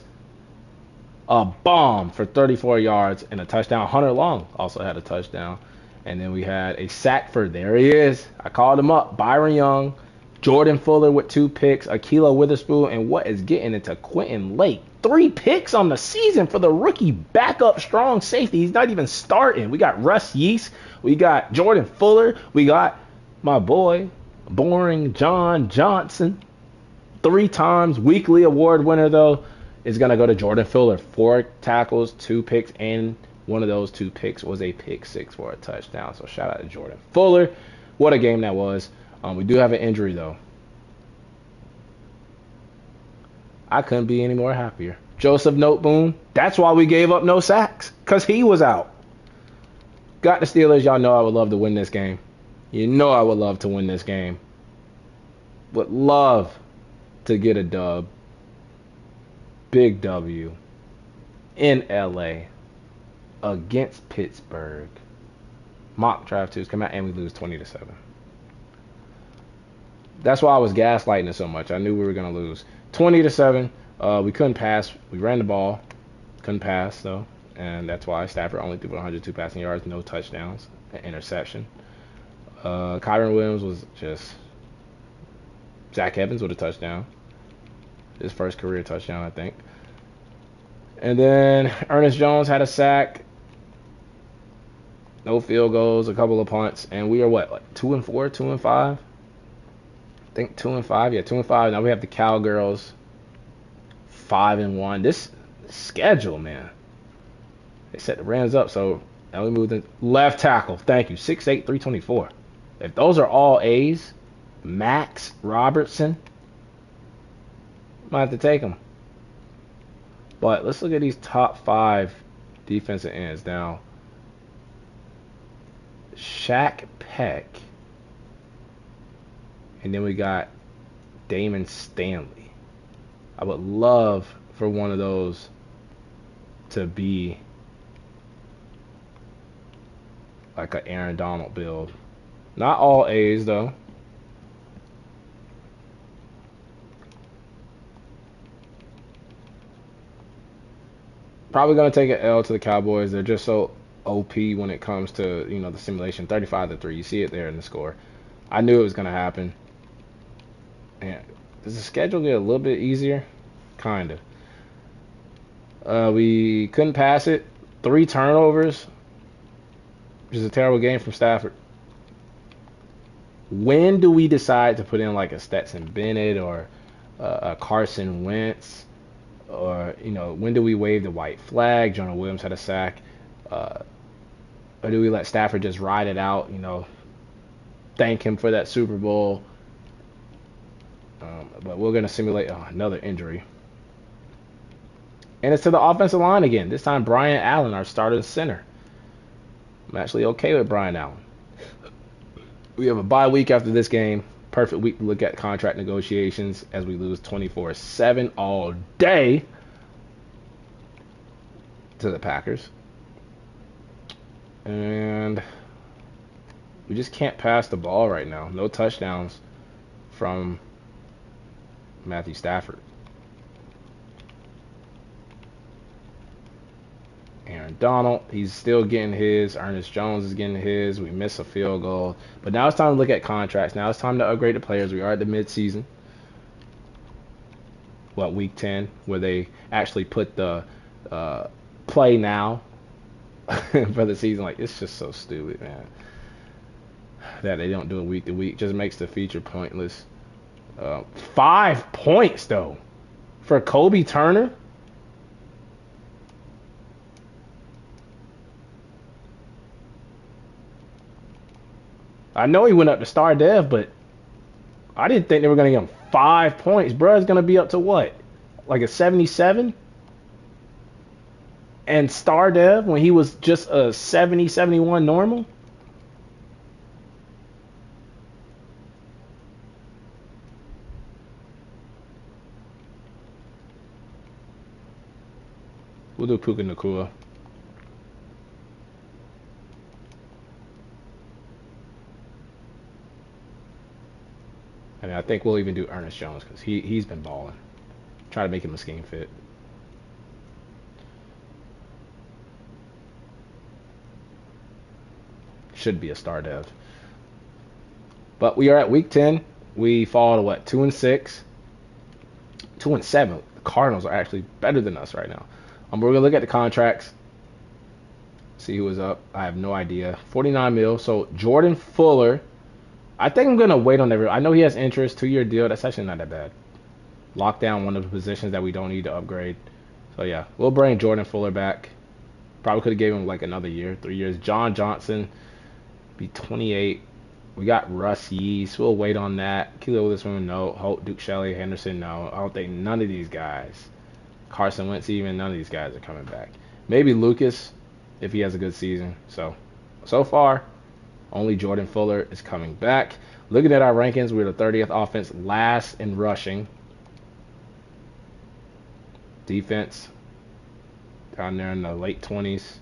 A bomb for 34 yards and a touchdown. Hunter Long also had a touchdown. And then we had a sack for, there he is. I called him up. Byron Young, Jordan Fuller with 2 picks, Ahkello Witherspoon, and what is getting into Quentin Lake. 3 picks on the season for the rookie backup strong safety. He's not even starting. We got Russ Yeast. We got Jordan Fuller. We got my boy, Boring John Johnson. 3 times weekly award winner, though, is going to go to Jordan Fuller. 4 tackles, 2 picks, and one of those 2 picks was a pick 6 for a touchdown. So shout out to Jordan Fuller. What a game that was. We do have an injury, though. I couldn't be any more happier. Joseph Noteboom. That's why we gave up no sacks, because he was out. Got the Steelers. Y'all know I would love to win this game. You know I would love to win this game. Would love to get a dub. Big W. In LA. Against Pittsburgh. Mock draft 2s come out and we lose 20-7. That's why I was gaslighting it so much. I knew we were going to lose. 20-7. We couldn't pass. We ran the ball. Couldn't pass, though. And that's why Stafford only threw 102 passing yards, no touchdowns, an interception. Kyron Williams was just Zach Evans with a touchdown. His first career touchdown, I think. And then Ernest Jones had a sack. No field goals, a couple of punts. And we are what, like 2-4, 2-5? I think 2-5. Yeah, 2-5. Now we have the Cowgirls 5-1. This schedule, man. They set the Rams up, so now we moved in. Left tackle. Thank you. 6'8", 324. If those are all A's, Max Robertson, might have to take him. But let's look at these top 5 defensive ends. Now, Shaq Peck. And then we got Damon Stanley. I would love for one of those to be like an Aaron Donald build. Not all A's, though. Probably gonna take an L to the Cowboys. They're just so OP when it comes to the simulation. 35-3. You see it there in the score. I knew it was gonna happen. And does the schedule get a little bit easier? Kinda. We couldn't pass it. 3 turnovers, which is a terrible game from Stafford. When do we decide to put in like a Stetson Bennett or a Carson Wentz? Or, when do we wave the white flag? Jonah Williams had a sack. Uh, or do we let Stafford just ride it out? Thank him for that Super Bowl. But we're going to simulate another injury. And it's to the offensive line again. This time, Brian Allen, our starting center. I'm actually okay with Brian Allen. We have a bye week after this game. Perfect week to look at contract negotiations as we lose 24-7 all day to the Packers. And we just can't pass the ball right now. No touchdowns from Matthew Stafford. Aaron Donald, he's still getting his. Ernest Jones is getting his. We miss a field goal. But now it's time to look at contracts. Now it's time to upgrade the players. We are at the midseason. Week 10, where they actually put the play now for the season. Like, it's just so stupid, man. That they don't do it week to week just makes the feature pointless. 5 points, though, for Kobe Turner. I know he went up to star dev, but I didn't think they were going to give him 5 points. Bro, it's going to be up to what? Like a 77? And star dev when he was just a 70, 71 normal? We'll do Puka Nacua. And I think we'll even do Ernest Jones because he's been balling. Try to make him a scheme fit. Should be a star dev. But we are at week 10. We fall to what? 2-6. 2-7. The Cardinals are actually better than us right now. We're gonna look at the contracts. See who is up. I have no idea. 49 mil. So Jordan Fuller. I think I'm gonna wait on that. I know he has interest. 2-year deal. That's actually not that bad. Lock down one of the positions that we don't need to upgrade. So yeah, we'll bring Jordan Fuller back. Probably could have gave him like another year, 3 years. John Johnson, be 28. We got Russ Yeast. We'll wait on that. Kilo Witherspoon, no. Holt, Duke Shelley, Henderson, no. I don't think none of these guys. Carson Wentz, even none of these guys are coming back. Maybe Lucas, if he has a good season. So far, only Jordan Fuller is coming back. Looking at our rankings, we're the 30th offense, last in rushing. Defense, down there in the late 20s.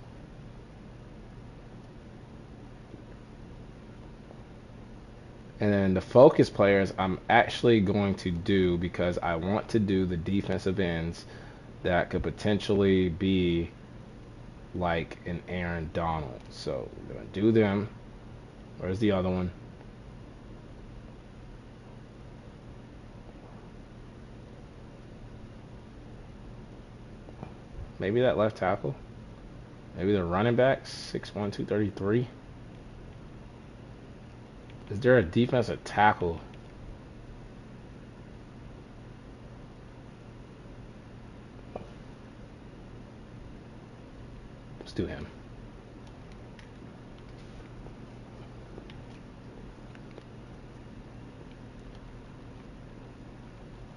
And then the focus players I'm actually going to do because I want to do the defensive ends that could potentially be like an Aaron Donald. So we're going to do them. Where's the other one? Maybe that left tackle. Maybe the running back, 6'1", 233. Is there a defensive tackle? Let's do him.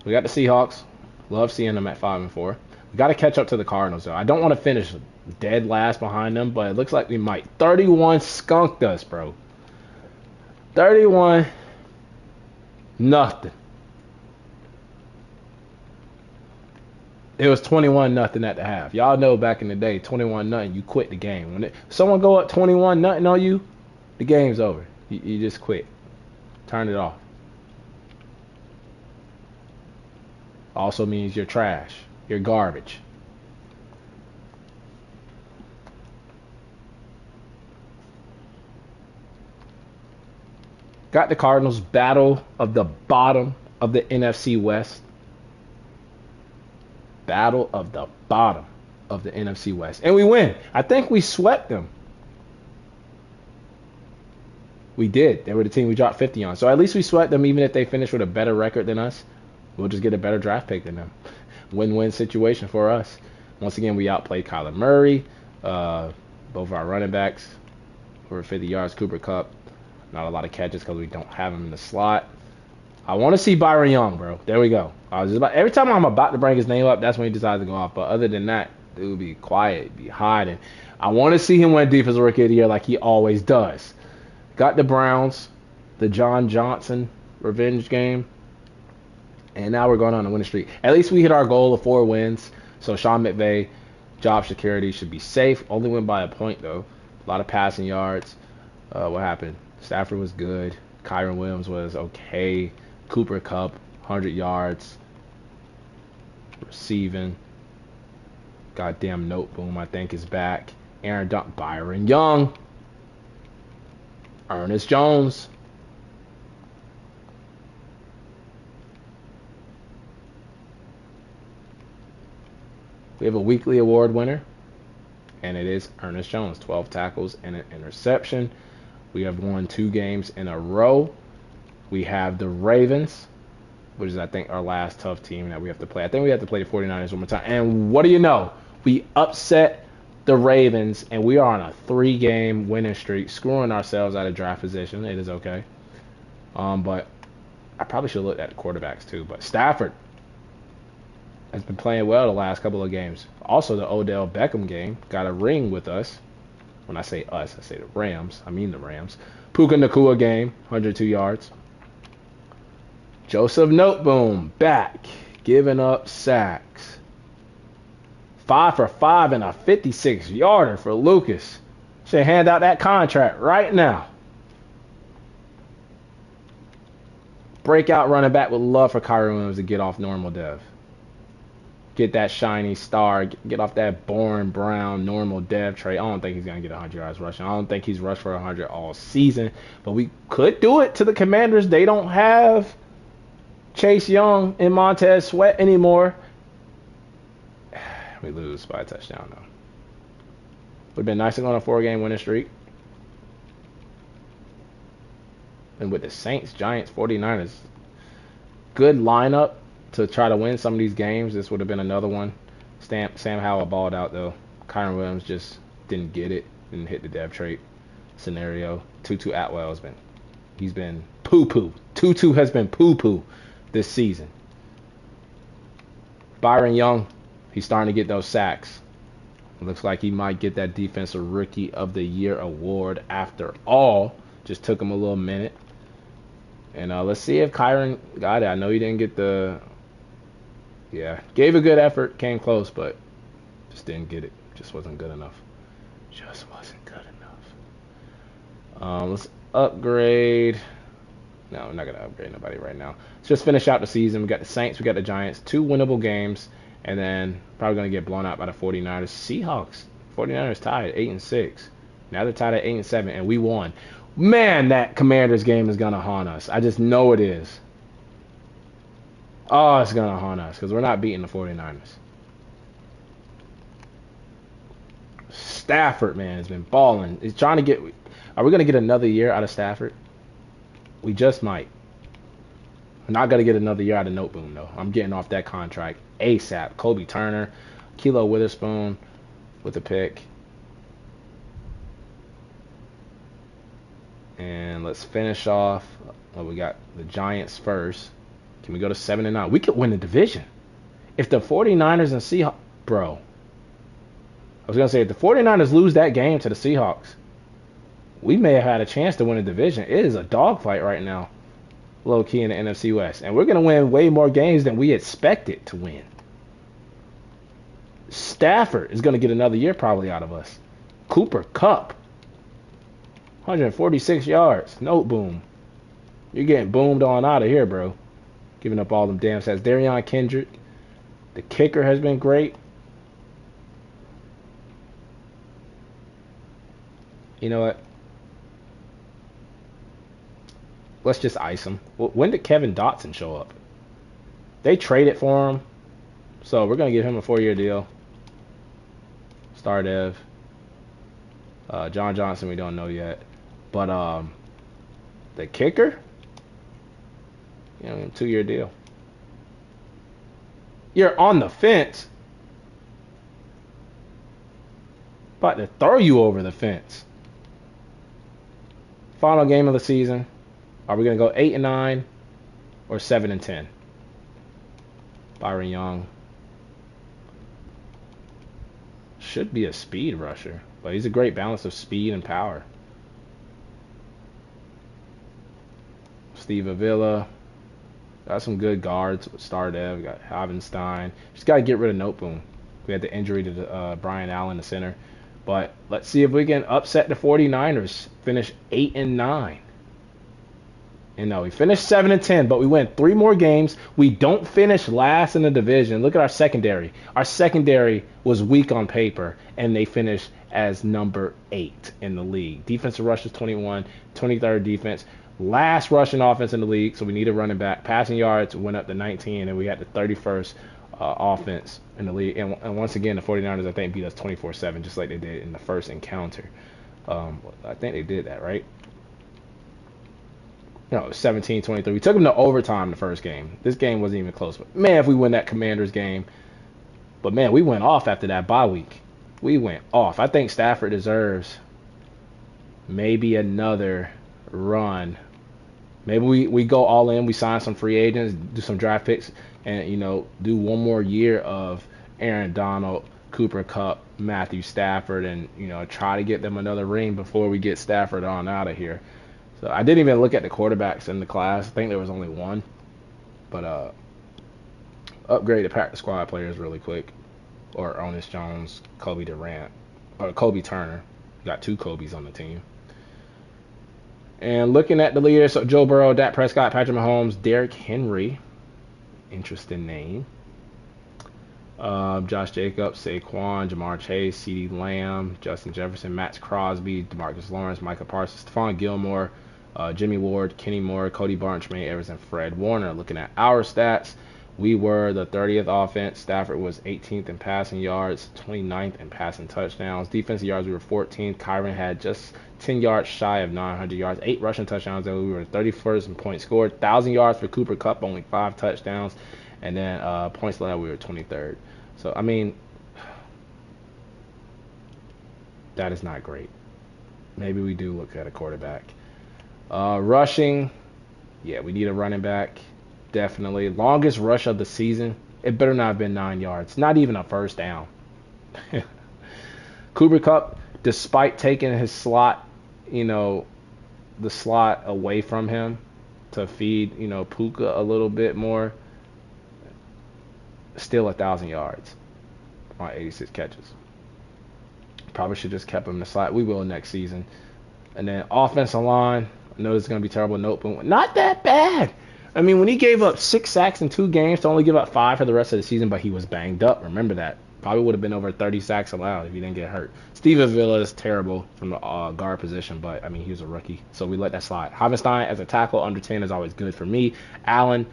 We got the Seahawks. Love seeing them at 5-4. We got to catch up to the Cardinals, though. I don't want to finish dead last behind them, but it looks like we might. 31 skunked us, bro. 31 nothing. It was 21 nothing at the half. Y'all know back in the day, 21 nothing, you quit the game. When someone go up 21 nothing on you, the game's over. You just quit. Turn it off. Also means you're trash. You're garbage. Got the Cardinals, battle of the bottom of the NFC West. Battle of the bottom of the NFC West. And we win. I think we swept them. We did. They were the team we dropped 50 on. So at least we swept them, even if they finished with a better record than us. We'll just get a better draft pick than them. Win-win situation for us. Once again, we outplayed Kyler Murray. Both our running backs over 50 yards. Cooper Kupp, not a lot of catches because we don't have him in the slot. I want to see Byron Young, bro. There we go. Every time I'm about to bring his name up, that's when he decides to go off. But other than that, dude, be quiet, be hiding. I want to see him win Defensive Rookie of the Year like he always does. Got the Browns, the John Johnson revenge game, and now we're going on a winning streak. At least we hit our goal of 4 wins. So Sean McVay, job security should be safe. Only win by a point though. A lot of passing yards. What happened? Stafford was good. Kyron Williams was okay. Cooper Kupp, 100 yards. Receiving. Goddamn note boom, I think is back. Aaron Donald, Byron Young. Ernest Jones. We have a weekly award winner, and it is Ernest Jones. 12 tackles and an interception. We have won 2 games in a row. We have the Ravens, which is, I think, our last tough team that we have to play. I think we have to play the 49ers one more time. And what do you know? We upset the Ravens, and we are on a 3-game winning streak, screwing ourselves out of draft position. It is okay. But I probably should look at the quarterbacks too. But Stafford has been playing well the last couple of games. Also, the Odell Beckham game got a ring with us. When I say us, I say the Rams. I mean the Rams. Puka Nacua game, 102 yards. Joseph Noteboom back, giving up sacks. 5 for 5 and a 56-yarder for Lucas. Should hand out that contract right now. Breakout running back with love for Kyrie Williams to get off normal dev. Get that shiny star. Get off that boring brown normal dev trait. I don't think he's going to get 100 yards rushing. I don't think he's rushed for 100 all season. But we could do it to the Commanders. They don't have Chase Young and Montez Sweat anymore. We lose by a touchdown, though. Would have been nice to go on a 4-game winning streak. And with the Saints, Giants, 49ers, good lineup to try to win some of these games. This would have been another one. Sam Howell balled out, though. Kyron Williams just didn't get it. Didn't hit the dev trait scenario. Tutu Atwell he's been poo-poo. Tutu has been poo-poo this season. Byron Young, he's starting to get those sacks. It looks like he might get that Defensive Rookie of the Year award after all. Just took him a little minute. And let's see if Kyron got it. I know he didn't get the... Yeah, gave a good effort, came close, but just didn't get it. Just wasn't good enough. Just wasn't good enough. Let's upgrade. No, we're not going to upgrade nobody right now. Let's just finish out the season. We got the Saints, we got the Giants. 2 winnable games, and then probably going to get blown out by the 49ers. Seahawks. 49ers tied 8-6. Now they're tied at 8-7, and we won. Man, that Commanders game is going to haunt us. I just know it is. Oh, it's going to haunt us because we're not beating the 49ers. Stafford, man, has been balling. He's trying to get... Are we going to get another year out of Stafford? We just might. We're not going to get another year out of Noteboom, though. I'm getting off that contract ASAP. Kobe Turner, Kilo Witherspoon with the pick. And let's finish off. Well, we got the Giants first. Can we go to 7-9? We could win the division. If the 49ers and Seahawks... Bro. I was going to say, if the 49ers lose that game to the Seahawks, we may have had a chance to win the division. It is a dogfight right now, low-key in the NFC West. And we're going to win way more games than we expected to win. Stafford is going to get another year probably out of us. Cooper Kupp. 146 yards. Note boom. You're getting boomed on out of here, bro. Giving up all them damn stats. Darion Kendrick. The kicker has been great. You know what? Let's just ice him. When did Kevin Dotson show up? They traded for him, so we're gonna give him a 4-year deal. Star Dev. John Johnson, we don't know yet, but the kicker, 2-year deal. You're on the fence. About to throw you over the fence. Final game of the season. Are we gonna go 8-9 or 7-10? Byron Young should be a speed rusher, but he's a great balance of speed and power. Steve Avila. Got some good guards with Star Dev. We got Havenstein. Just got to get rid of Noteboom. We had the injury to Brian Allen, the center. But let's see if we can upset the 49ers. Finish 8-9. And no, we finished 7-10, but we win 3 more games. We don't finish last in the division. Look at our secondary. Our secondary was weak on paper, and they finished as number 8 in the league. Defensive rushes 21, 23rd defense. Last rushing offense in the league, so we need a running back. Passing yards went up to 19, and we had the 31st offense in the league. And once again, the 49ers, I think, beat us 24-7, just like they did in the first encounter. I think they did that, right? No, 17-23. We took them to overtime the first game. This game wasn't even close. But, man, if we win that Commanders game. But, man, we went off after that bye week. We went off. I think Stafford deserves maybe another run. Maybe we go all in. We sign some free agents, do some draft picks, and, do one more year of Aaron Donald, Cooper Kupp, Matthew Stafford, and, try to get them another ring before we get Stafford on out of here. So I didn't even look at the quarterbacks in the class. I think there was only one. But upgrade the practice squad players really quick. Or Ernest Jones, Kobe Durant, or Kobe Turner. Got 2 Kobe's on the team. And looking at the leaders, so Joe Burrow, Dak Prescott, Patrick Mahomes, Derrick Henry. Interesting name. Josh Jacobs, Saquon, Jamar Chase, CeeDee Lamb, Justin Jefferson, Max Crosby, DeMarcus Lawrence, Micah Parsons, Stephon Gilmore, Jimmy Ward, Kenny Moore, Cody Barnes, Tremaine Evers, and Fred Warner. Looking at our stats, we were the 30th offense. Stafford was 18th in passing yards, 29th in passing touchdowns. Defensive yards, we were 14th. Kyron had just 10 yards shy of 900 yards, 8 rushing touchdowns, and we were 31st in points scored. 1,000 yards for Cooper Kupp, only 5 touchdowns. And then points allowed, we were 23rd. So, I mean, that is not great. Maybe we do look at a quarterback. Rushing, yeah, we need a running back. Definitely. Longest rush of the season. It better not have been 9 yards. Not even a first down. Cooper Kupp, despite taking his slot, the slot away from him to feed, Puka a little bit more, still 1,000 yards on 86 catches. Probably should just kept him in the slot. We will next season. And then offensive line, I know it's going to be terrible. Nope, but not that bad. I mean, when he gave up 6 sacks in 2 games to only give up 5 for the rest of the season, but he was banged up. Remember that. Probably would have been over 30 sacks allowed if he didn't get hurt. Steve Avila is terrible from the guard position, but, I mean, he was a rookie, so we let that slide. Havenstein as a tackle under 10 is always good for me. Allen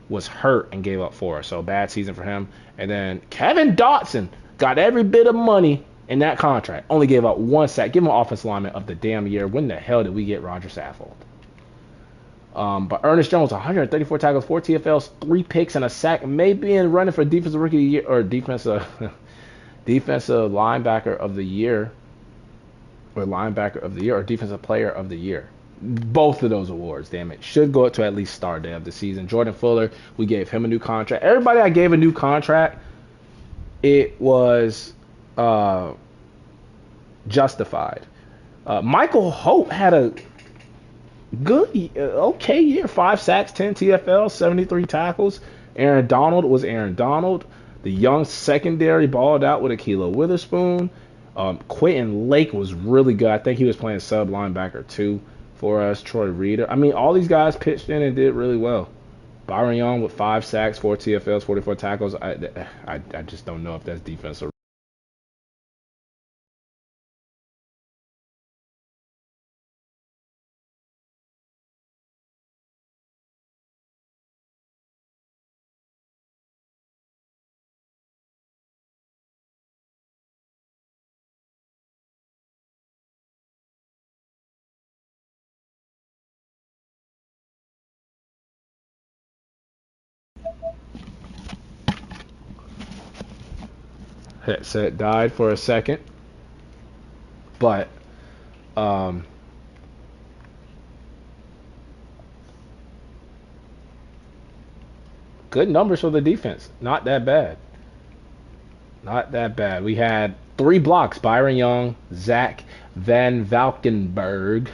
was hurt and gave up 4, so bad season for him. And then Kevin Dotson got every bit of money in that contract. Only gave up 1 sack. Give him an offensive lineman of the damn year. When the hell did we get Roger Saffold? But Ernest Jones, 134 tackles, 4 TFLs, 3 picks, and a sack. Maybe in running for defensive rookie of the year or defensive linebacker of the year, or linebacker of the year, or defensive player of the year. Both of those awards, damn it, should go up to at least Star Day of the season. Jordan Fuller, we gave him a new contract. Everybody I gave a new contract, it was justified. Michael Hope had a good, okay year. 5 sacks, 10 TFLs, 73 tackles. Aaron Donald was Aaron Donald. The young secondary balled out with Ahkello Witherspoon. Quentin Lake was really good. I think he was playing sub linebacker too for us. Troy Reader. I mean, all these guys pitched in and did really well. Byron Young with 5 sacks, 4 TFLs, 44 tackles. I just don't know if that's defense or Headset died for a second, but um, good numbers for the defense. Not that bad. Not that bad. We had 3 blocks. Byron Young, Zach Van Valkenburg.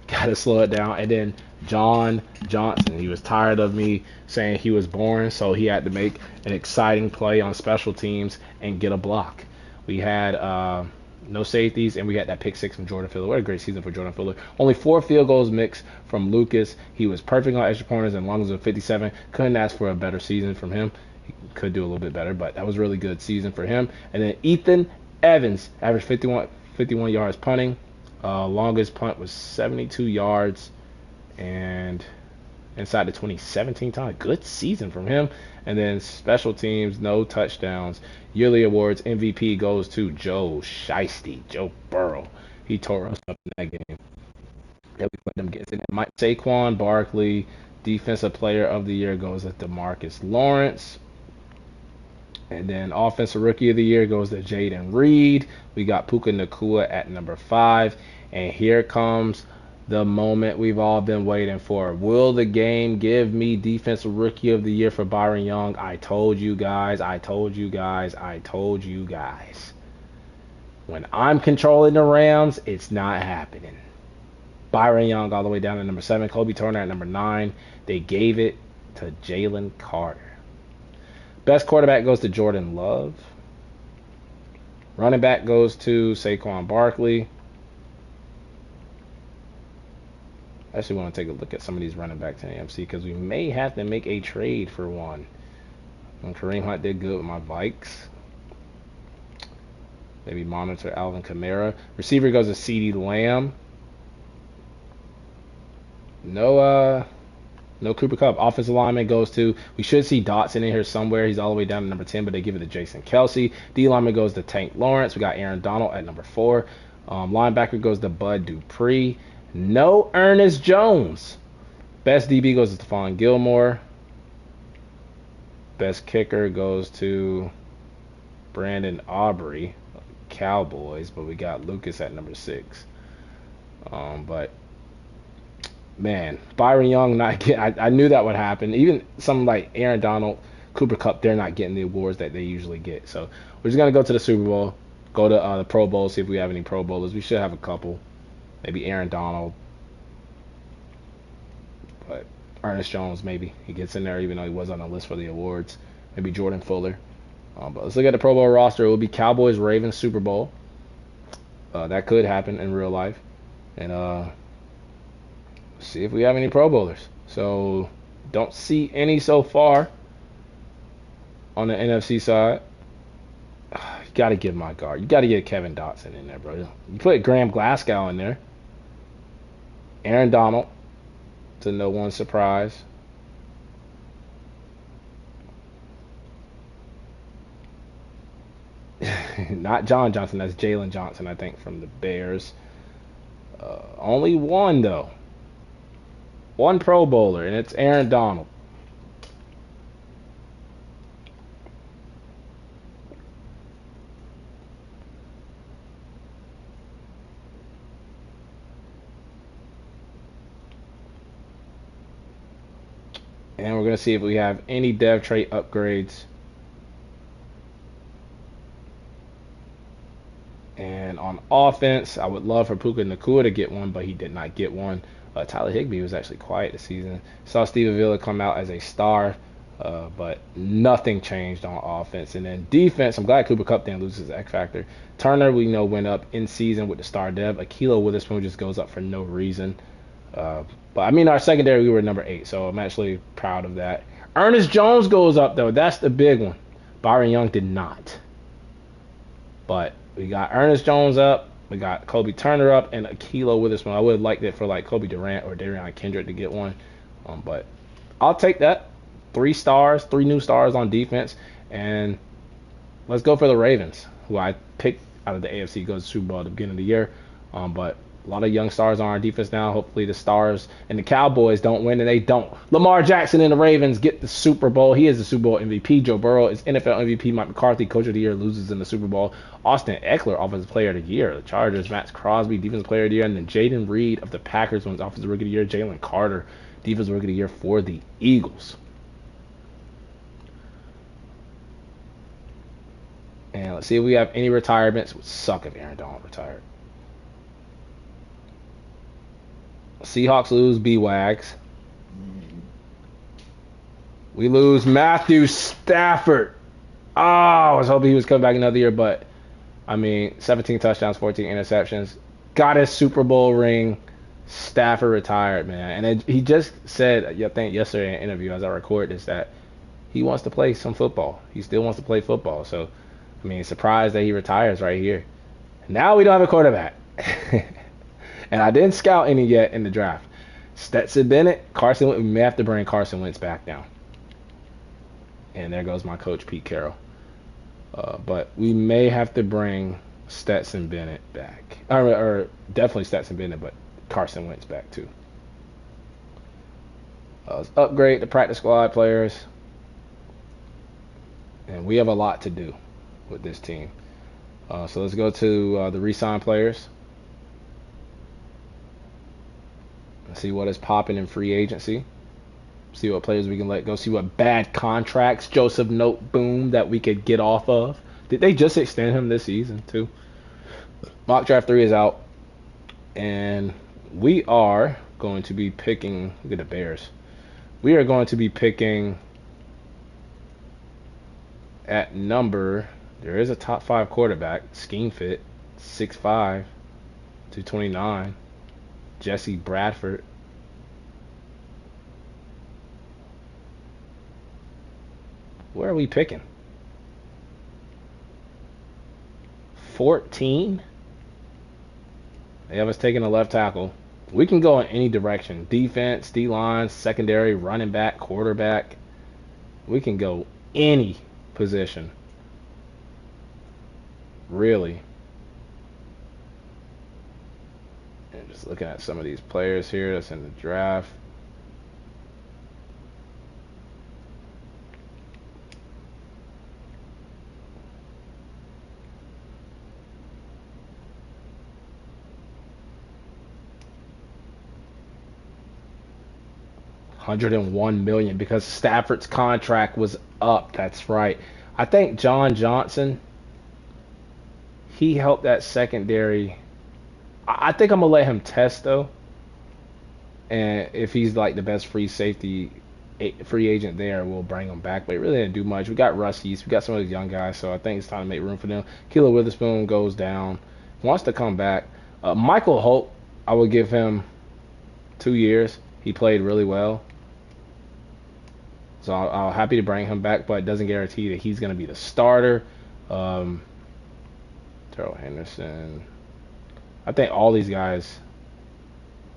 Got to slow it down. And then John Johnson. He was tired of me saying he was boring, so he had to make an exciting play on special teams and get a block. We had no safeties, and we had that pick six from Jordan Fuller. What a great season for Jordan Fuller. Only 4 field goals mixed from Lucas. He was perfect on extra pointers and longs of 57. Couldn't ask for a better season from him. He could do a little bit better, but that was a really good season for him. And then Ethan Evans averaged 51 yards punting. Longest punt was 72 yards, and inside the 2017 time. Good season from him. And then special teams, no touchdowns. Yearly awards, MVP goes to Joe Shiesty, Joe Burrow. He tore us up in that game. Really let them get it. Mike Saquon Barkley, Defensive Player of the Year goes to DeMarcus Lawrence. And then Offensive Rookie of the Year goes to Jaden Reed. We got Puka Nacua at number 5. And here comes the moment we've all been waiting for. Will the game give me Defensive Rookie of the Year for Byron Young? I told you guys. When I'm controlling the Rams, it's not happening. Byron Young all the way down to number 7. Kobe Turner at number 9. They gave it to Jalen Carter. Best quarterback goes to Jordan Love. Running back goes to Saquon Barkley. I actually want to take a look at some of these running backs in AFC because we may have to make a trade for one. When Kareem Hunt did good with my Vikes. Maybe monitor Alvin Kamara. Receiver goes to CeeDee Lamb. No Cooper Kupp. Offensive lineman goes to, we should see Dotson in here somewhere. He's all the way down to number 10, but they give it to Jason Kelsey. D lineman goes to Tank Lawrence. We got Aaron Donald at number 4. Linebacker goes to Bud Dupree. No Ernest Jones. Best DB goes to Stephon Gilmore. Best kicker goes to Brandon Aubrey, Cowboys, but we got Lucas at number 6. But man, Byron Young not get. I knew that would happen. Even something like Aaron Donald, Cooper Kupp, they're not getting the awards that they usually get. So we're just gonna go to the Super Bowl, go to the Pro Bowl, see if we have any Pro Bowlers. We should have a couple. Maybe Aaron Donald, but Ernest Jones maybe he gets in there even though he was on the list for the awards. Maybe Jordan Fuller. But let's look at the Pro Bowl roster. It will be Cowboys Ravens Super Bowl. That could happen in real life, and see if we have any Pro Bowlers. So don't see any so far on the NFC side. You got to give my guard. You got to get Kevin Dotson in there, bro. You put Graham Glasgow in there. Aaron Donald, to no one's surprise. Not John Johnson. That's Jalen Johnson, I think, from the Bears. Only one, though. One Pro Bowler, and it's Aaron Donald. And we're going to see if we have any dev trait upgrades. And on offense, I would love for Puka Nacua to get one, but he did not get one. Tyler Higbee was actually quiet this season. Saw Steve Avila come out as a star, but nothing changed on offense. And then defense, I'm glad Cooper Kupp didn't lose his X factor. Turner, we know, went up in season with the star dev. Akilo Witherspoon just goes up for no reason. But I mean, our secondary, we were number 8, so I'm actually proud of that. Ernest Jones goes up, though. That's the big one. Byron Young did not. But we got Ernest Jones up. We got Kobe Turner up and Akilo Witherspoon. I would have liked it for like Kobe Durant or Darion Kendrick to get one. But I'll take that. 3 stars, 3 new stars on defense. And let's go for the Ravens, who I picked out of the AFC, goes to Super Bowl at the beginning of the year. But A lot of young stars on our defense now. Hopefully the Stars and the Cowboys don't win, and they don't. Lamar Jackson and the Ravens get the Super Bowl. He is the Super Bowl MVP. Joe Burrow is NFL MVP. Mike McCarthy, Coach of the Year, loses in the Super Bowl. Austin Eckler, Offensive Player of the Year. The Chargers, Max Crosby, Defensive Player of the Year. And then Jaden Reed of the Packers wins Offensive Rookie of the Year. Jalen Carter, Defensive Rookie of the Year for the Eagles. And let's see if we have any retirements. It would suck if Aaron Donald retired. Seahawks lose B-Wags. We lose Matthew Stafford. Oh, I was hoping he was coming back another year, but I mean, 17 touchdowns, 14 interceptions. Got his Super Bowl ring. Stafford retired, man. And he just said, I think yesterday in an interview as I record this, that he wants to play some football. He still wants to play football. So, I mean, surprised that he retires right here. Now we don't have a quarterback. And I didn't scout any yet in the draft. Stetson Bennett, Carson Wentz. We may have to bring Carson Wentz back now. And there goes my coach, Pete Carroll. But we may have to bring Stetson Bennett back. Or definitely Stetson Bennett, but Carson Wentz back too. Let's upgrade the practice squad players. And we have a lot to do with this team. So let's go to the re-sign players. See what is popping in free agency. See what players we can let go. See what bad contracts Joseph Noteboom that we could get off of. Did they just extend him this season too? Mock Draft 3 is out. And we are going to be picking, look at the Bears. We are going to be picking at number, there is a top 5 quarterback, scheme fit, 6'5", 229. Jesse Bradford. Where are we picking? 14? They have us taking a left tackle. We can go in any direction. Defense, D-line, secondary, running back, quarterback. We can go any position. Really. And just looking at some of these players here that's in the draft. $101 million because Stafford's contract was up. That's right. I think John Johnson, he helped that secondary. I think I'm gonna let him test though, and if he's like the best free agent there, we'll bring him back. But it really didn't do much. We got Rusty's, we got some of those young guys, so I think it's time to make room for them. Keelan Witherspoon goes down, wants to come back. Michael Holt, I would give him 2 years. He played really well, so I'm happy to bring him back, but it doesn't guarantee that he's gonna be the starter. Terrell Henderson. I think all these guys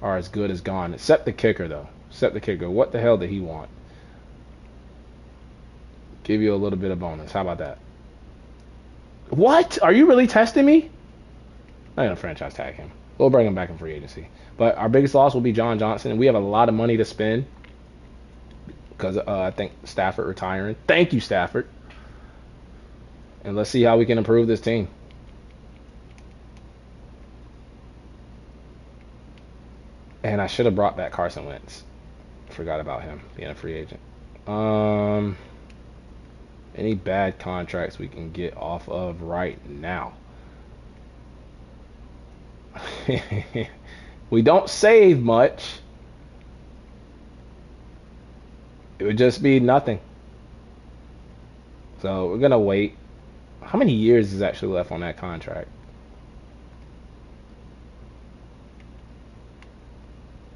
are as good as gone, except the kicker, though. Except the kicker. What the hell did he want? Give you a little bit of bonus. How about that? What? Are you really testing me? I'm going to franchise tag him. We'll bring him back in free agency. But our biggest loss will be John Johnson, and we have a lot of money to spend because I think Stafford retiring. Thank you, Stafford. And let's see how we can improve this team. And I should have brought back Carson Wentz. Forgot about him being a free agent. Any bad contracts we can get off of right now? We don't save much. It would just be nothing. So we're going to wait. How many years is actually left on that contract?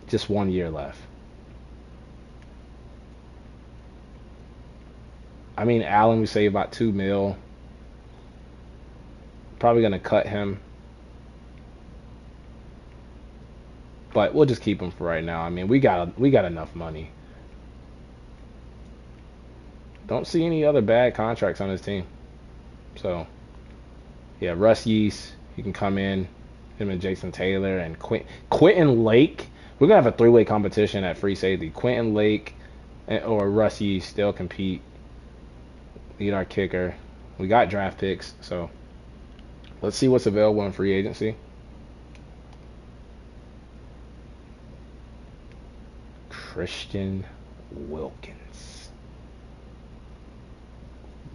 Just 1 year left. I mean, Allen, we save about $2 million. Probably gonna cut him, but we'll just keep him for right now. I mean, we got enough money. Don't see any other bad contracts on this team. So, yeah, Russ Yeast, he can come in Him and Jason Taylor and Quentin Lake. We're gonna have a three-way competition at free safety. Quentin Lake or Russie still compete. Lead our kicker. We got draft picks, so let's see what's available in free agency. Christian Wilkins.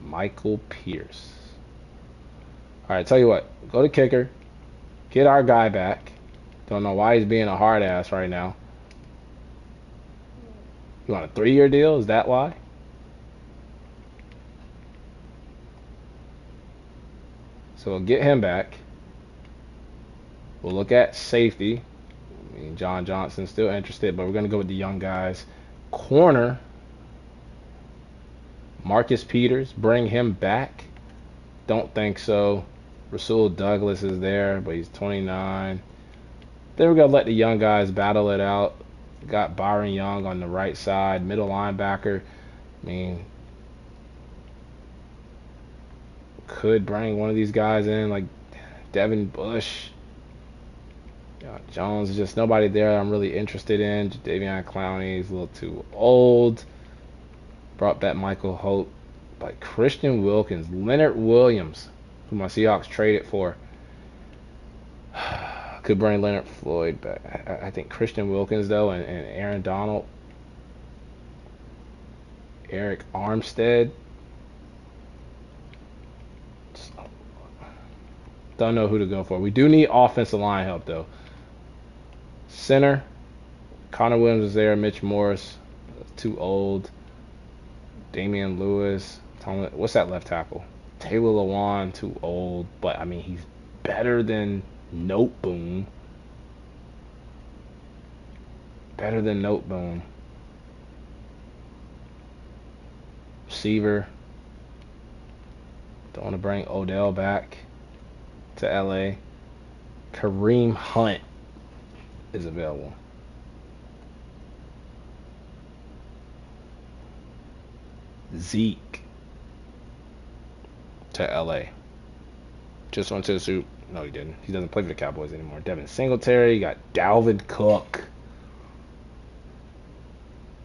Michael Pierce. All right, tell you what. Go to kicker. Get our guy back. Don't know why he's being a hard ass right now. You want a 3-year deal? Is that why? So we'll get him back. We'll look at safety. I mean, John Johnson's still interested, but we're going to go with the young guys. Corner. Marcus Peters. Bring him back. Don't think so. Rasul Douglas is there, but he's 29. Then we're going to let the young guys battle it out. Got Byron Young on the right side, middle linebacker. I mean, could bring one of these guys in, like Devin Bush. Jones, just nobody there I'm really interested in. Davion Clowney is a little too old. Brought back Michael Holt. But Christian Wilkins, Leonard Williams, who my Seahawks traded for. Could bring Leonard Floyd back. I think Christian Wilkins, though, and Aaron Donald. Eric Armstead. Don't know who to go for. We do need offensive line help, though. Center. Connor Williams is there. Mitch Morris. Too old. Damian Lewis. What's that left tackle? Taylor Lewan. Too old. But, I mean, he's better than Noteboom. Better than Noteboom. Receiver. Don't want to bring Odell back to LA. Kareem Hunt is available. Zeke to LA. Just went to the Super. No, he didn't. He doesn't play for the Cowboys anymore. Devin Singletary. You got Dalvin Cook.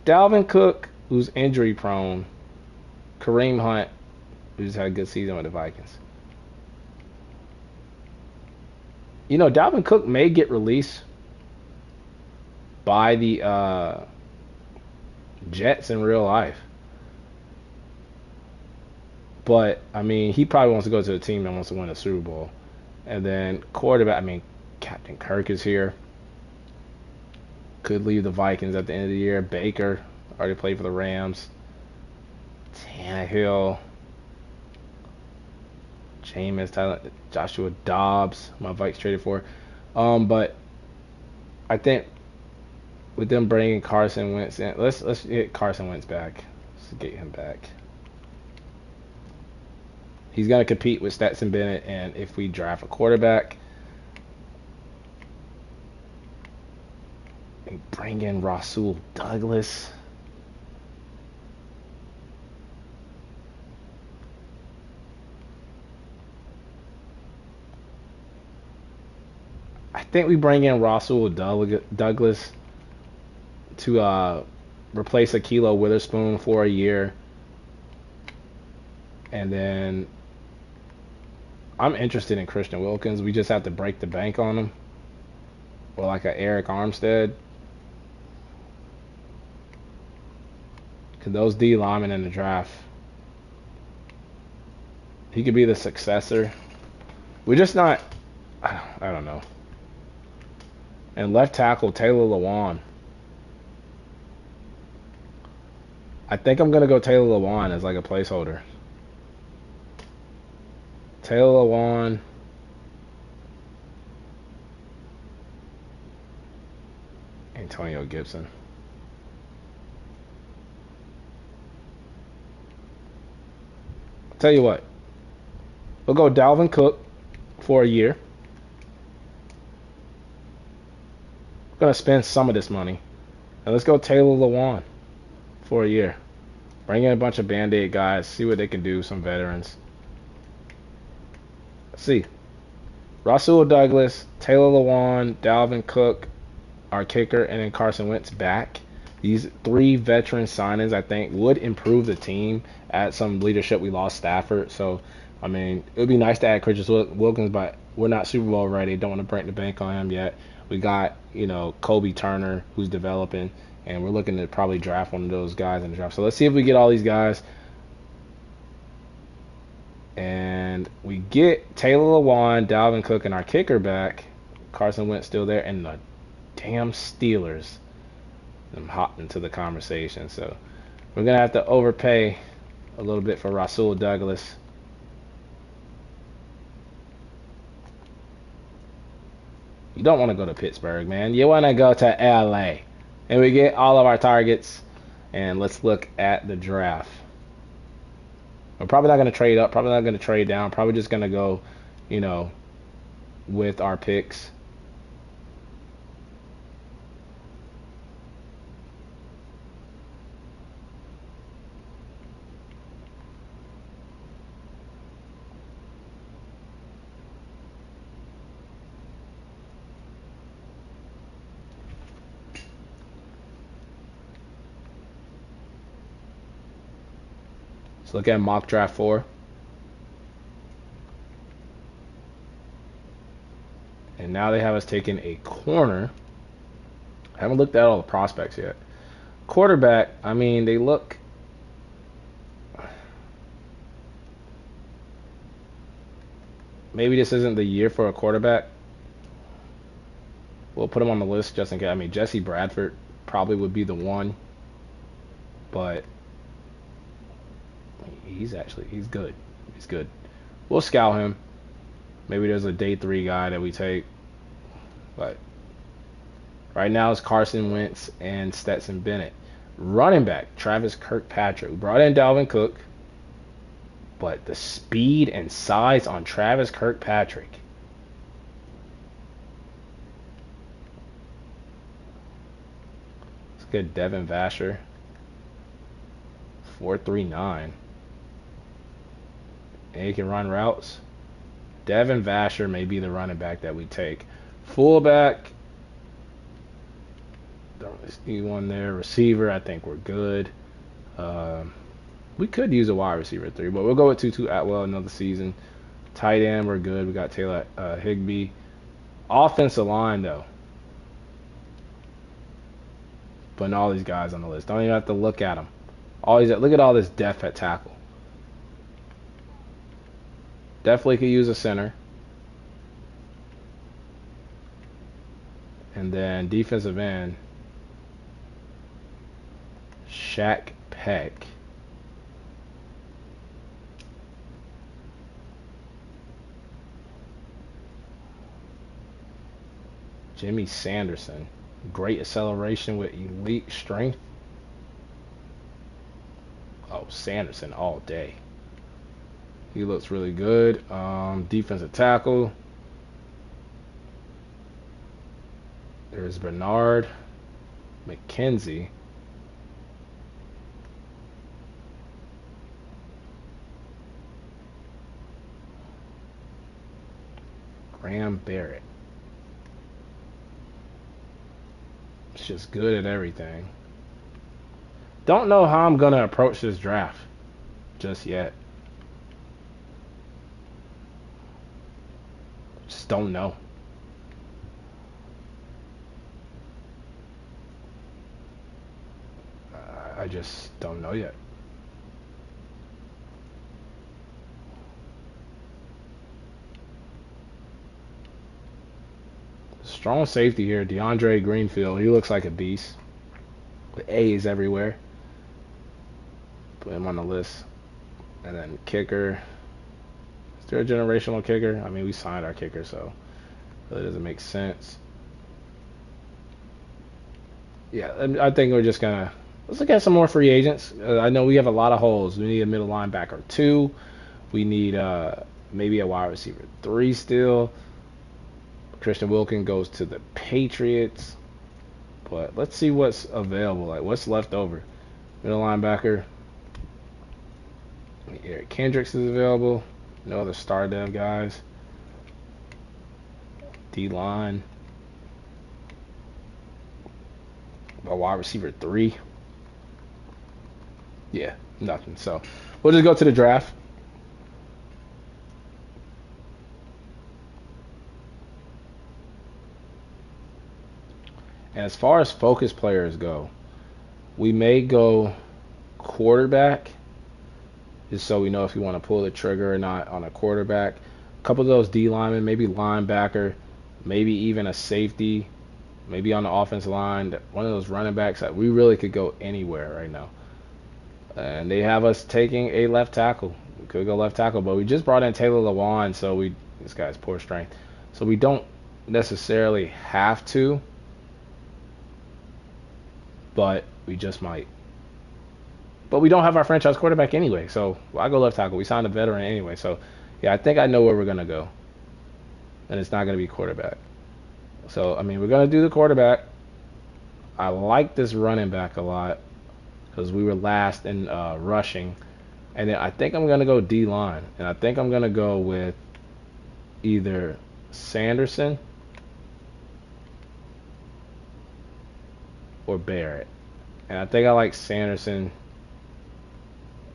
Dalvin Cook, who's injury prone. Kareem Hunt, who just had a good season with the Vikings. You know, Dalvin Cook may get released by the Jets in real life. But, I mean, he probably wants to go to a team that wants to win a Super Bowl. And then quarterback, I mean, Captain Kirk is here. Could leave the Vikings at the end of the year. Baker already played for the Rams. Tannehill. Jameis, Tyler, Joshua Dobbs, my Vikes traded for. But I think with them bringing Carson Wentz in, let's get Carson Wentz back. Let's get him back. He's going to compete with Stetson Bennett, and if we draft a quarterback, and bring in Rasul Douglas. I think we bring in Rasul Douglas to replace Ahkello Witherspoon for a year. And then I'm interested in Christian Wilkins. We just have to break the bank on him. Or like a Eric Armstead. Because those D linemen in the draft, he could be the successor. We're just not, I don't know. And left tackle, Taylor Lewan. I think I'm going to go Taylor Lewan as like a placeholder. Taylor Lewan. Antonio Gibson. Tell you what. We'll go Dalvin Cook for a year. We're going to spend some of this money. And let's go Taylor Lewan for a year. Bring in a bunch of Band-Aid guys. See what they can do. Some veterans. Let's see. Rasul Douglas, Taylor Lewan, Dalvin Cook, our kicker, and then Carson Wentz back. These three veteran signings, I think, would improve the team. Add some leadership. We lost Stafford, so I mean, it would be nice to add Chris Wilkins, but we're not Super Bowl ready. Don't want to break the bank on him yet. We got, Kobe Turner, who's developing, and we're looking to probably draft one of those guys in the draft. So let's see if we get all these guys. And we get Taylor Lewan, Dalvin Cook, and our kicker back. Carson Wentz still there, and the damn Steelers. I'm hot into the conversation, so we're gonna have to overpay a little bit for Rasul Douglas. You don't want to go to Pittsburgh, man. You want to go to LA. And we get all of our targets. And let's look at the draft. We're probably not going to trade up. Probably not going to trade down. Probably just going to go, with our picks. Let's look at mock draft 4. And now they have us taking a corner. I haven't looked at all the prospects yet. Quarterback, I mean, they look... Maybe this isn't the year for a quarterback. We'll put him on the list just in case. I mean, Jesse Bradford probably would be the one. But he's good. He's good. We'll scout him. Maybe there's a day 3 guy that we take. But right now it's Carson Wentz and Stetson Bennett. Running back, Travis Kirkpatrick. We brought in Dalvin Cook. But the speed and size on Travis Kirkpatrick. It's good. Devin Vasher. 4.39. And he can run routes. Devin Vasher may be the running back that we take. Fullback. Don't see one there. Receiver, I think we're good. We could use a wide receiver 3, but we'll go with Tutu Atwell another season. Tight end, we're good. We got Taylor Higbee. Offensive line, though. Putting all these guys on the list. Don't even have to look at them. Look at all this depth at tackle. Definitely could use a center. And then defensive end. Shaq Peck. Jimmy Sanderson. Great acceleration with elite strength. Oh, Sanderson all day. He looks really good. Defensive tackle. There's Bernard McKenzie. Graham Barrett. It's just good at everything. Don't know how I'm going to approach this draft just yet. Just don't know. I just don't know yet. Strong safety here, DeAndre Greenfield. He looks like a beast. With A's everywhere. Put him on the list. And then kicker. Is there a generational kicker? I mean, we signed our kicker, so it really doesn't make sense. Yeah, I think we're just going to... Let's look at some more free agents. I know we have a lot of holes. We need a middle linebacker 2. We need maybe a wide receiver 3 still. Christian Wilkins goes to the Patriots. But let's see what's available. Like, what's left over? Middle linebacker. Eric Kendricks is available. No other star dev guys. D line. A wide receiver 3. Yeah, nothing. So we'll just go to the draft. And as far as focus players go, we may go quarterback, just so we know if you want to pull the trigger or not on a quarterback. A couple of those D linemen, maybe linebacker, maybe even a safety, maybe on the offensive line. One of those running backs that we really could go anywhere right now. And they have us taking a left tackle. We could go left tackle, but we just brought in Taylor Lewan, so this guy's poor strength. So we don't necessarily have to, but we just might. But we don't have our franchise quarterback anyway, so why go left tackle? We signed a veteran anyway, so yeah, I think I know where we're gonna go, and it's not gonna be quarterback. So I mean, we're gonna do the quarterback. I like this running back a lot because we were last in rushing, and then I think I'm gonna go D line, and I think I'm gonna go with either Sanderson or Barrett, and I think I like Sanderson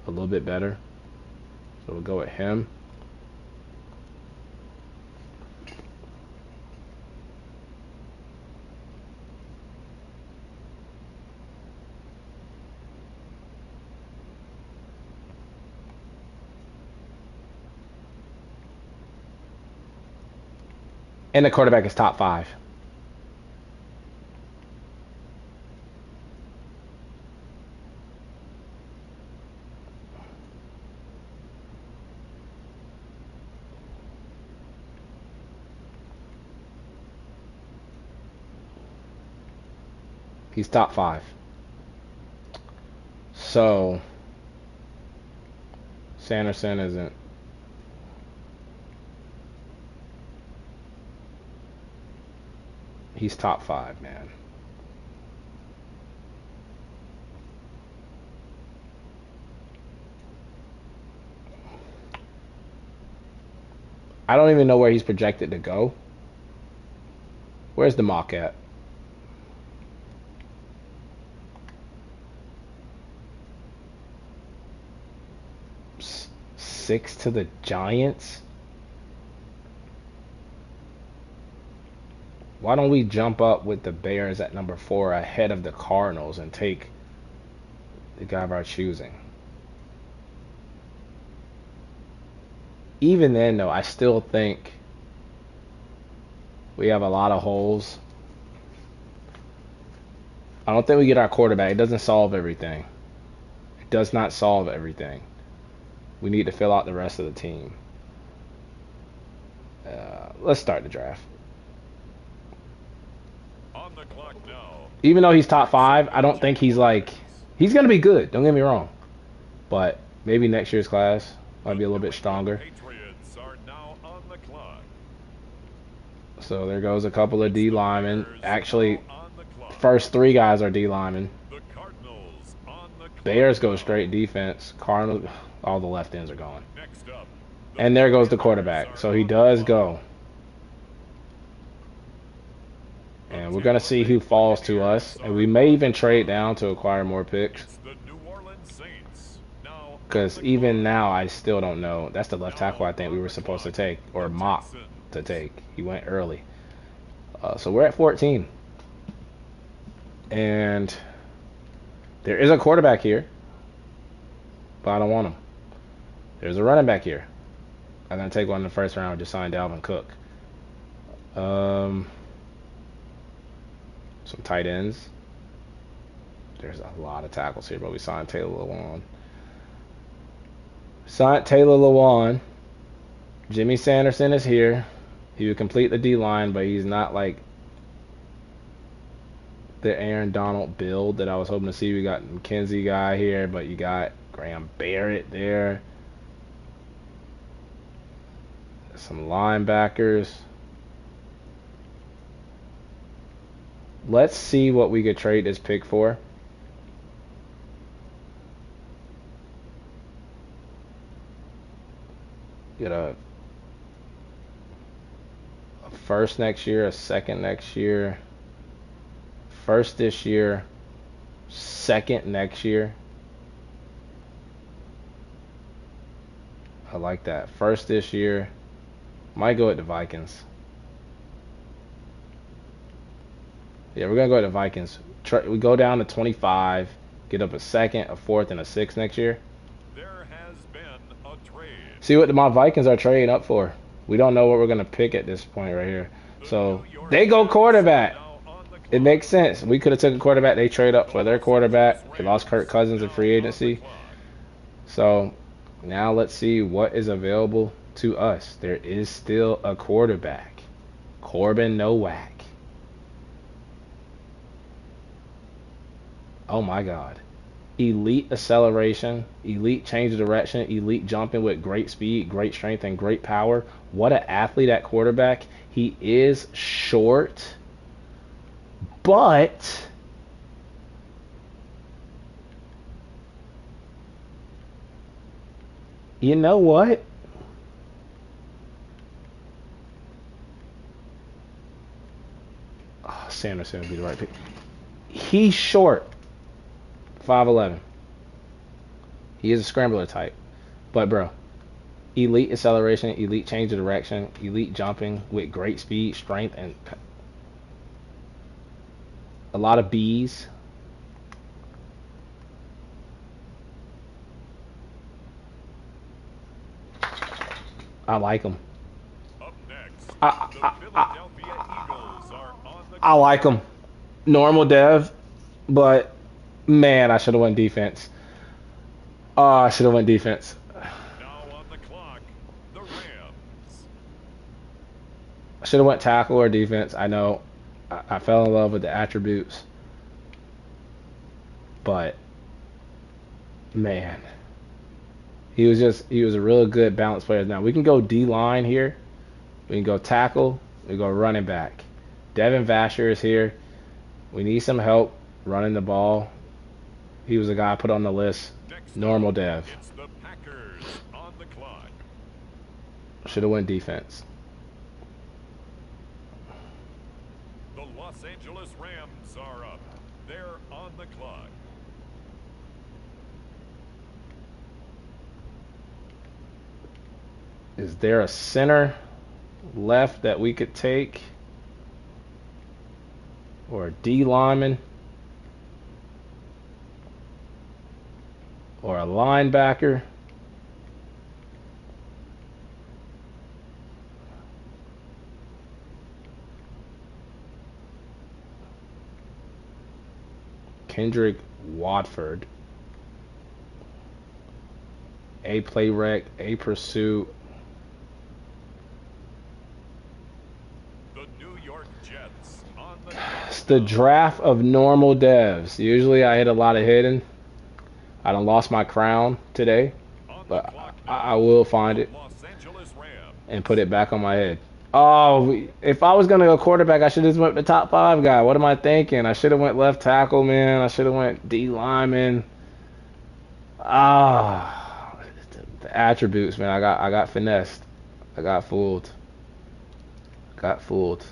a little bit better, so we'll go with him. And the quarterback is top 5. He's top 5. So Sanderson isn't. He's top 5, man. I don't even know where he's projected to go. Where's the mock at? Six to the Giants? Why don't we jump up with the Bears at number 4 ahead of the Cardinals and take the guy of our choosing? Even then, though, I still think we have a lot of holes. I don't think we get our quarterback. It doesn't solve everything. It does not solve everything. We need to fill out the rest of the team. Let's start the draft. On the clock now. Even though he's top 5, I don't think he's like... He's going to be good, don't get me wrong. But maybe next year's class might be a little bit stronger. Patriots are now on the clock. So there goes a couple of D linemen. Actually, On the clock. first 3 guys are D linemen. The Cardinals on the clock. Bears go straight defense. Cardinals, all the left ends are going. Next up. And there goes the quarterback. So he does go. And we're going to see who falls to us. And we may even trade down to acquire more picks. It's the New Orleans Saints. Now Because even now, I still don't know. That's the left tackle I think we were supposed to take. Or mock to take. He went early. So we're at 14. And there is a quarterback here. But I don't want him. There's a running back here. I'm going to take one in the first round. Just sign Dalvin Cook. Some tight ends. There's a lot of tackles here, but we signed Taylor Lewan. Signed Taylor Lewan. Jimmy Sanderson is here. He would complete the D line, but he's not like the Aaron Donald build that I was hoping to see. We got McKenzie guy here, but you got Graham Barrett there. Some linebackers. Let's see what we could trade this pick for. Get a first next year, a second next year, first this year, second next year. I like that. First this year. Might go with the Vikings. Yeah, we're going to go with the Vikings. We go down to 25, get up a second, a fourth, and a sixth next year. There has been a trade. See what my Vikings are trading up for. We don't know what we're going to pick at this point right here. So they go quarterback. Now on the It clock. makes sense. We could have took a quarterback. They trade up for their quarterback. They lost Kirk Cousins in free agency. So now let's see what is available to us. There is still a quarterback. Corbin Nowak. Oh my God. Elite acceleration, elite change of direction, elite jumping with great speed, great strength, and great power. What an athlete at quarterback. He is short, but you know what? Oh, Sanderson would be the right pick. He's short. 5'11". He is a scrambler type. But, bro, elite acceleration, elite change of direction, elite jumping with great speed, strength, and a lot of B's. I like him. Up next, I, the I, I, Philadelphia Eagles are on the I like him. Normal dev, but man, I should have went defense. Oh, I should have went defense. Now on the clock, the Rams. I should have went tackle or defense. I know I fell in love with the attributes, but man, he was a real good balanced player. Now we can go D line here. We can go tackle. We go running back. Devin Vasher is here. We need some help running the ball. He was a guy I put on the list. Next Normal up, dev. it's the Packers on the clock. Should have went defense. The Los Angeles Rams are up. They're on the clock. Is there a center left that we could take? Or a D lineman? Or a linebacker? Kendrick Watford. A play rec, A pursuit. The New York Jets on the It's the draft of normal devs. Usually I hit a lot of hidden. I done lost my crown today, on the but clock I now, will find the it Los Angeles Rams. and put it back on my head. Oh, if I was gonna go quarterback, I should have just went the top 5 guy. What am I thinking? I should have went left tackle, man. I should have went D lineman. Ah, the attributes, man. I got finessed. I got fooled. Got fooled.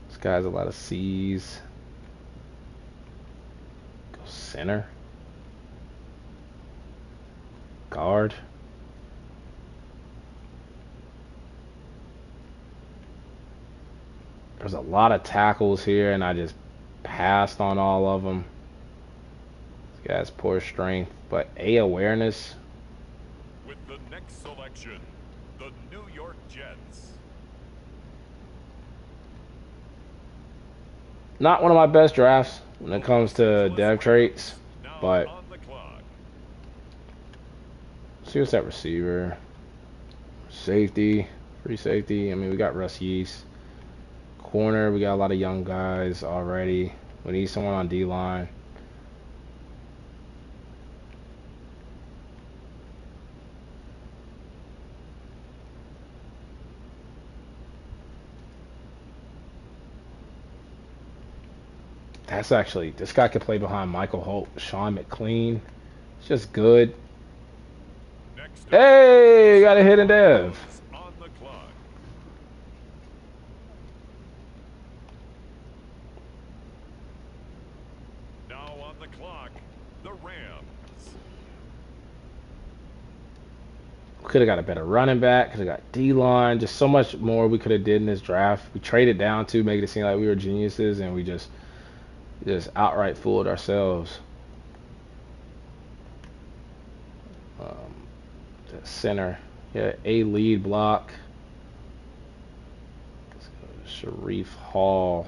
This guy's a lot of C's. Go center. Guard. There's a lot of tackles here, and I just passed on all of them. This guy's poor strength, but A awareness. With the next selection, the New York Jets. Not one of my best drafts when it comes to dev traits, Now but on the clock. see what's that receiver. Safety, free safety. I mean, we got Russ Yeast. Corner, we got a lot of young guys already. We need someone on D-line. That's actually, this guy could play behind Michael Holt, Sean McLean. It's just good. Next up, Hey, got a hidden dev. on the clock. the Rams. Could have got a better running back. Could have got D-line. Just so much more we could have did in this draft. We traded down to make it seem like we were geniuses, and we just outright fooled ourselves. The center, yeah, a lead block. Let's go to Sharif Hall.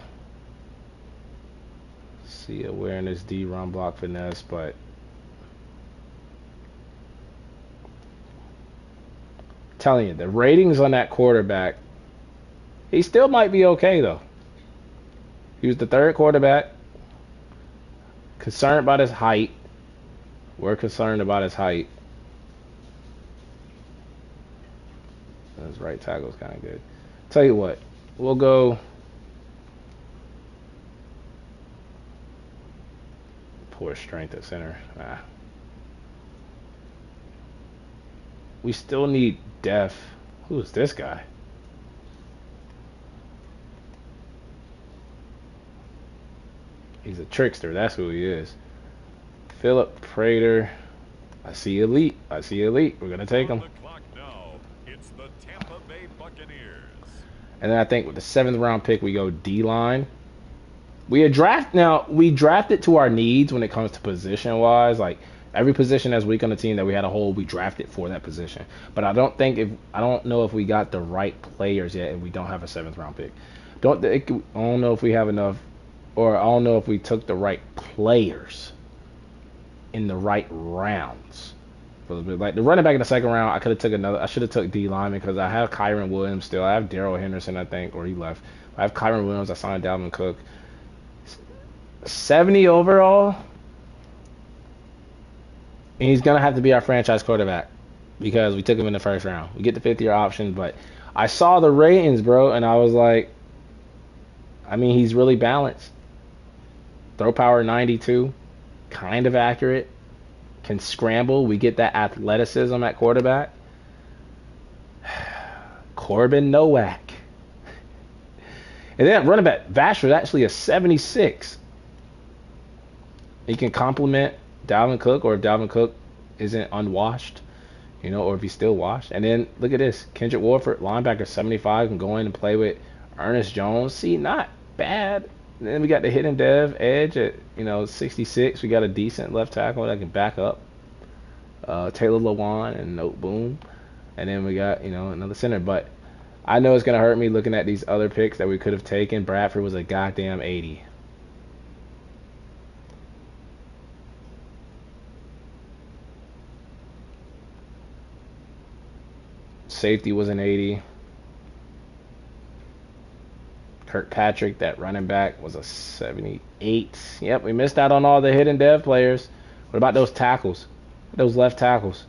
See awareness, D run block finesse, but telling you, the ratings on that quarterback, he still might be okay though. He was the third quarterback. Concerned about his height. We're concerned about his height. His right tackle is kind of good. Tell you what, we'll go poor strength at center. We still need depth. Who's this guy? He's a trickster. That's who he is. Philip Prater. I see elite. I see elite. We're gonna take him. It's the Tampa Bay Buccaneers. And then I think with the 7th round pick, we go D-line. We drafted to our needs when it comes to position wise. Like every position that's weak on the team that we had a hole, we drafted for that position. But I don't know if we got the right players yet, and we don't have a 7th round pick. I don't know if we have enough, or I don't know if we took the right players in the right rounds. Like the running back in the 2nd round, I should have took D lineman because I have Kyron Williams still. I have Darrell Henderson, I think, or he left. I have Kyron Williams. I signed Dalvin Cook. 70 overall, and he's gonna have to be our franchise quarterback because we took him in the 1st round. We get the 5th-year option, but I saw the ratings, bro, and I was like, I mean, he's really balanced. Throw power 92, kind of accurate. Can scramble. We get that athleticism at quarterback. Corbin Nowak. And then running back, Vasher is actually a 76. He can complement Dalvin Cook, or if Dalvin Cook isn't unwashed, or if he's still washed. And then look at this. Kendrick Warford, linebacker, 75, can go in and play with Ernest Jones. See, not bad. And then we got the hidden dev edge at 66. We got a decent left tackle that can back up. Taylor Lewan and Note Boom. And then we got another center. But I know it's gonna hurt me looking at these other picks that we could have taken. Bradford was a goddamn 80. Safety was an 80. Kirkpatrick, that running back, was a 78. Yep, we missed out on all the hidden dev players. What about those tackles? Those left tackles?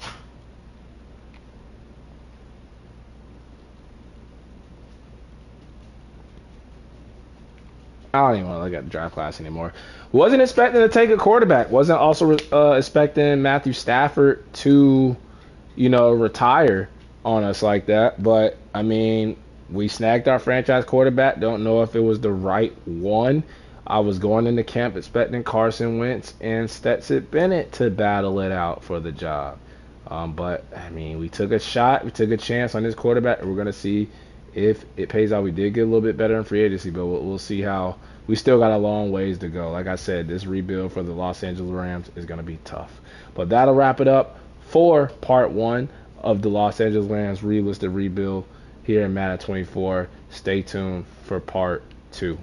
I don't even want to look at the draft class anymore. Wasn't expecting to take a quarterback. Wasn't also expecting Matthew Stafford to, retire on us like that. But, I mean, we snagged our franchise quarterback. Don't know if it was the right one. I was going into camp expecting Carson Wentz and Stetson Bennett to battle it out for the job. But, I mean, we took a shot. We took a chance on this quarterback. And we're going to see if it pays out. We did get a little bit better in free agency, but we'll see how. We still got a long ways to go. Like I said, this rebuild for the Los Angeles Rams is going to be tough. But that'll wrap it up for part 1 of the Los Angeles Rams relisted rebuild here in Madden 24. Stay tuned for part 2.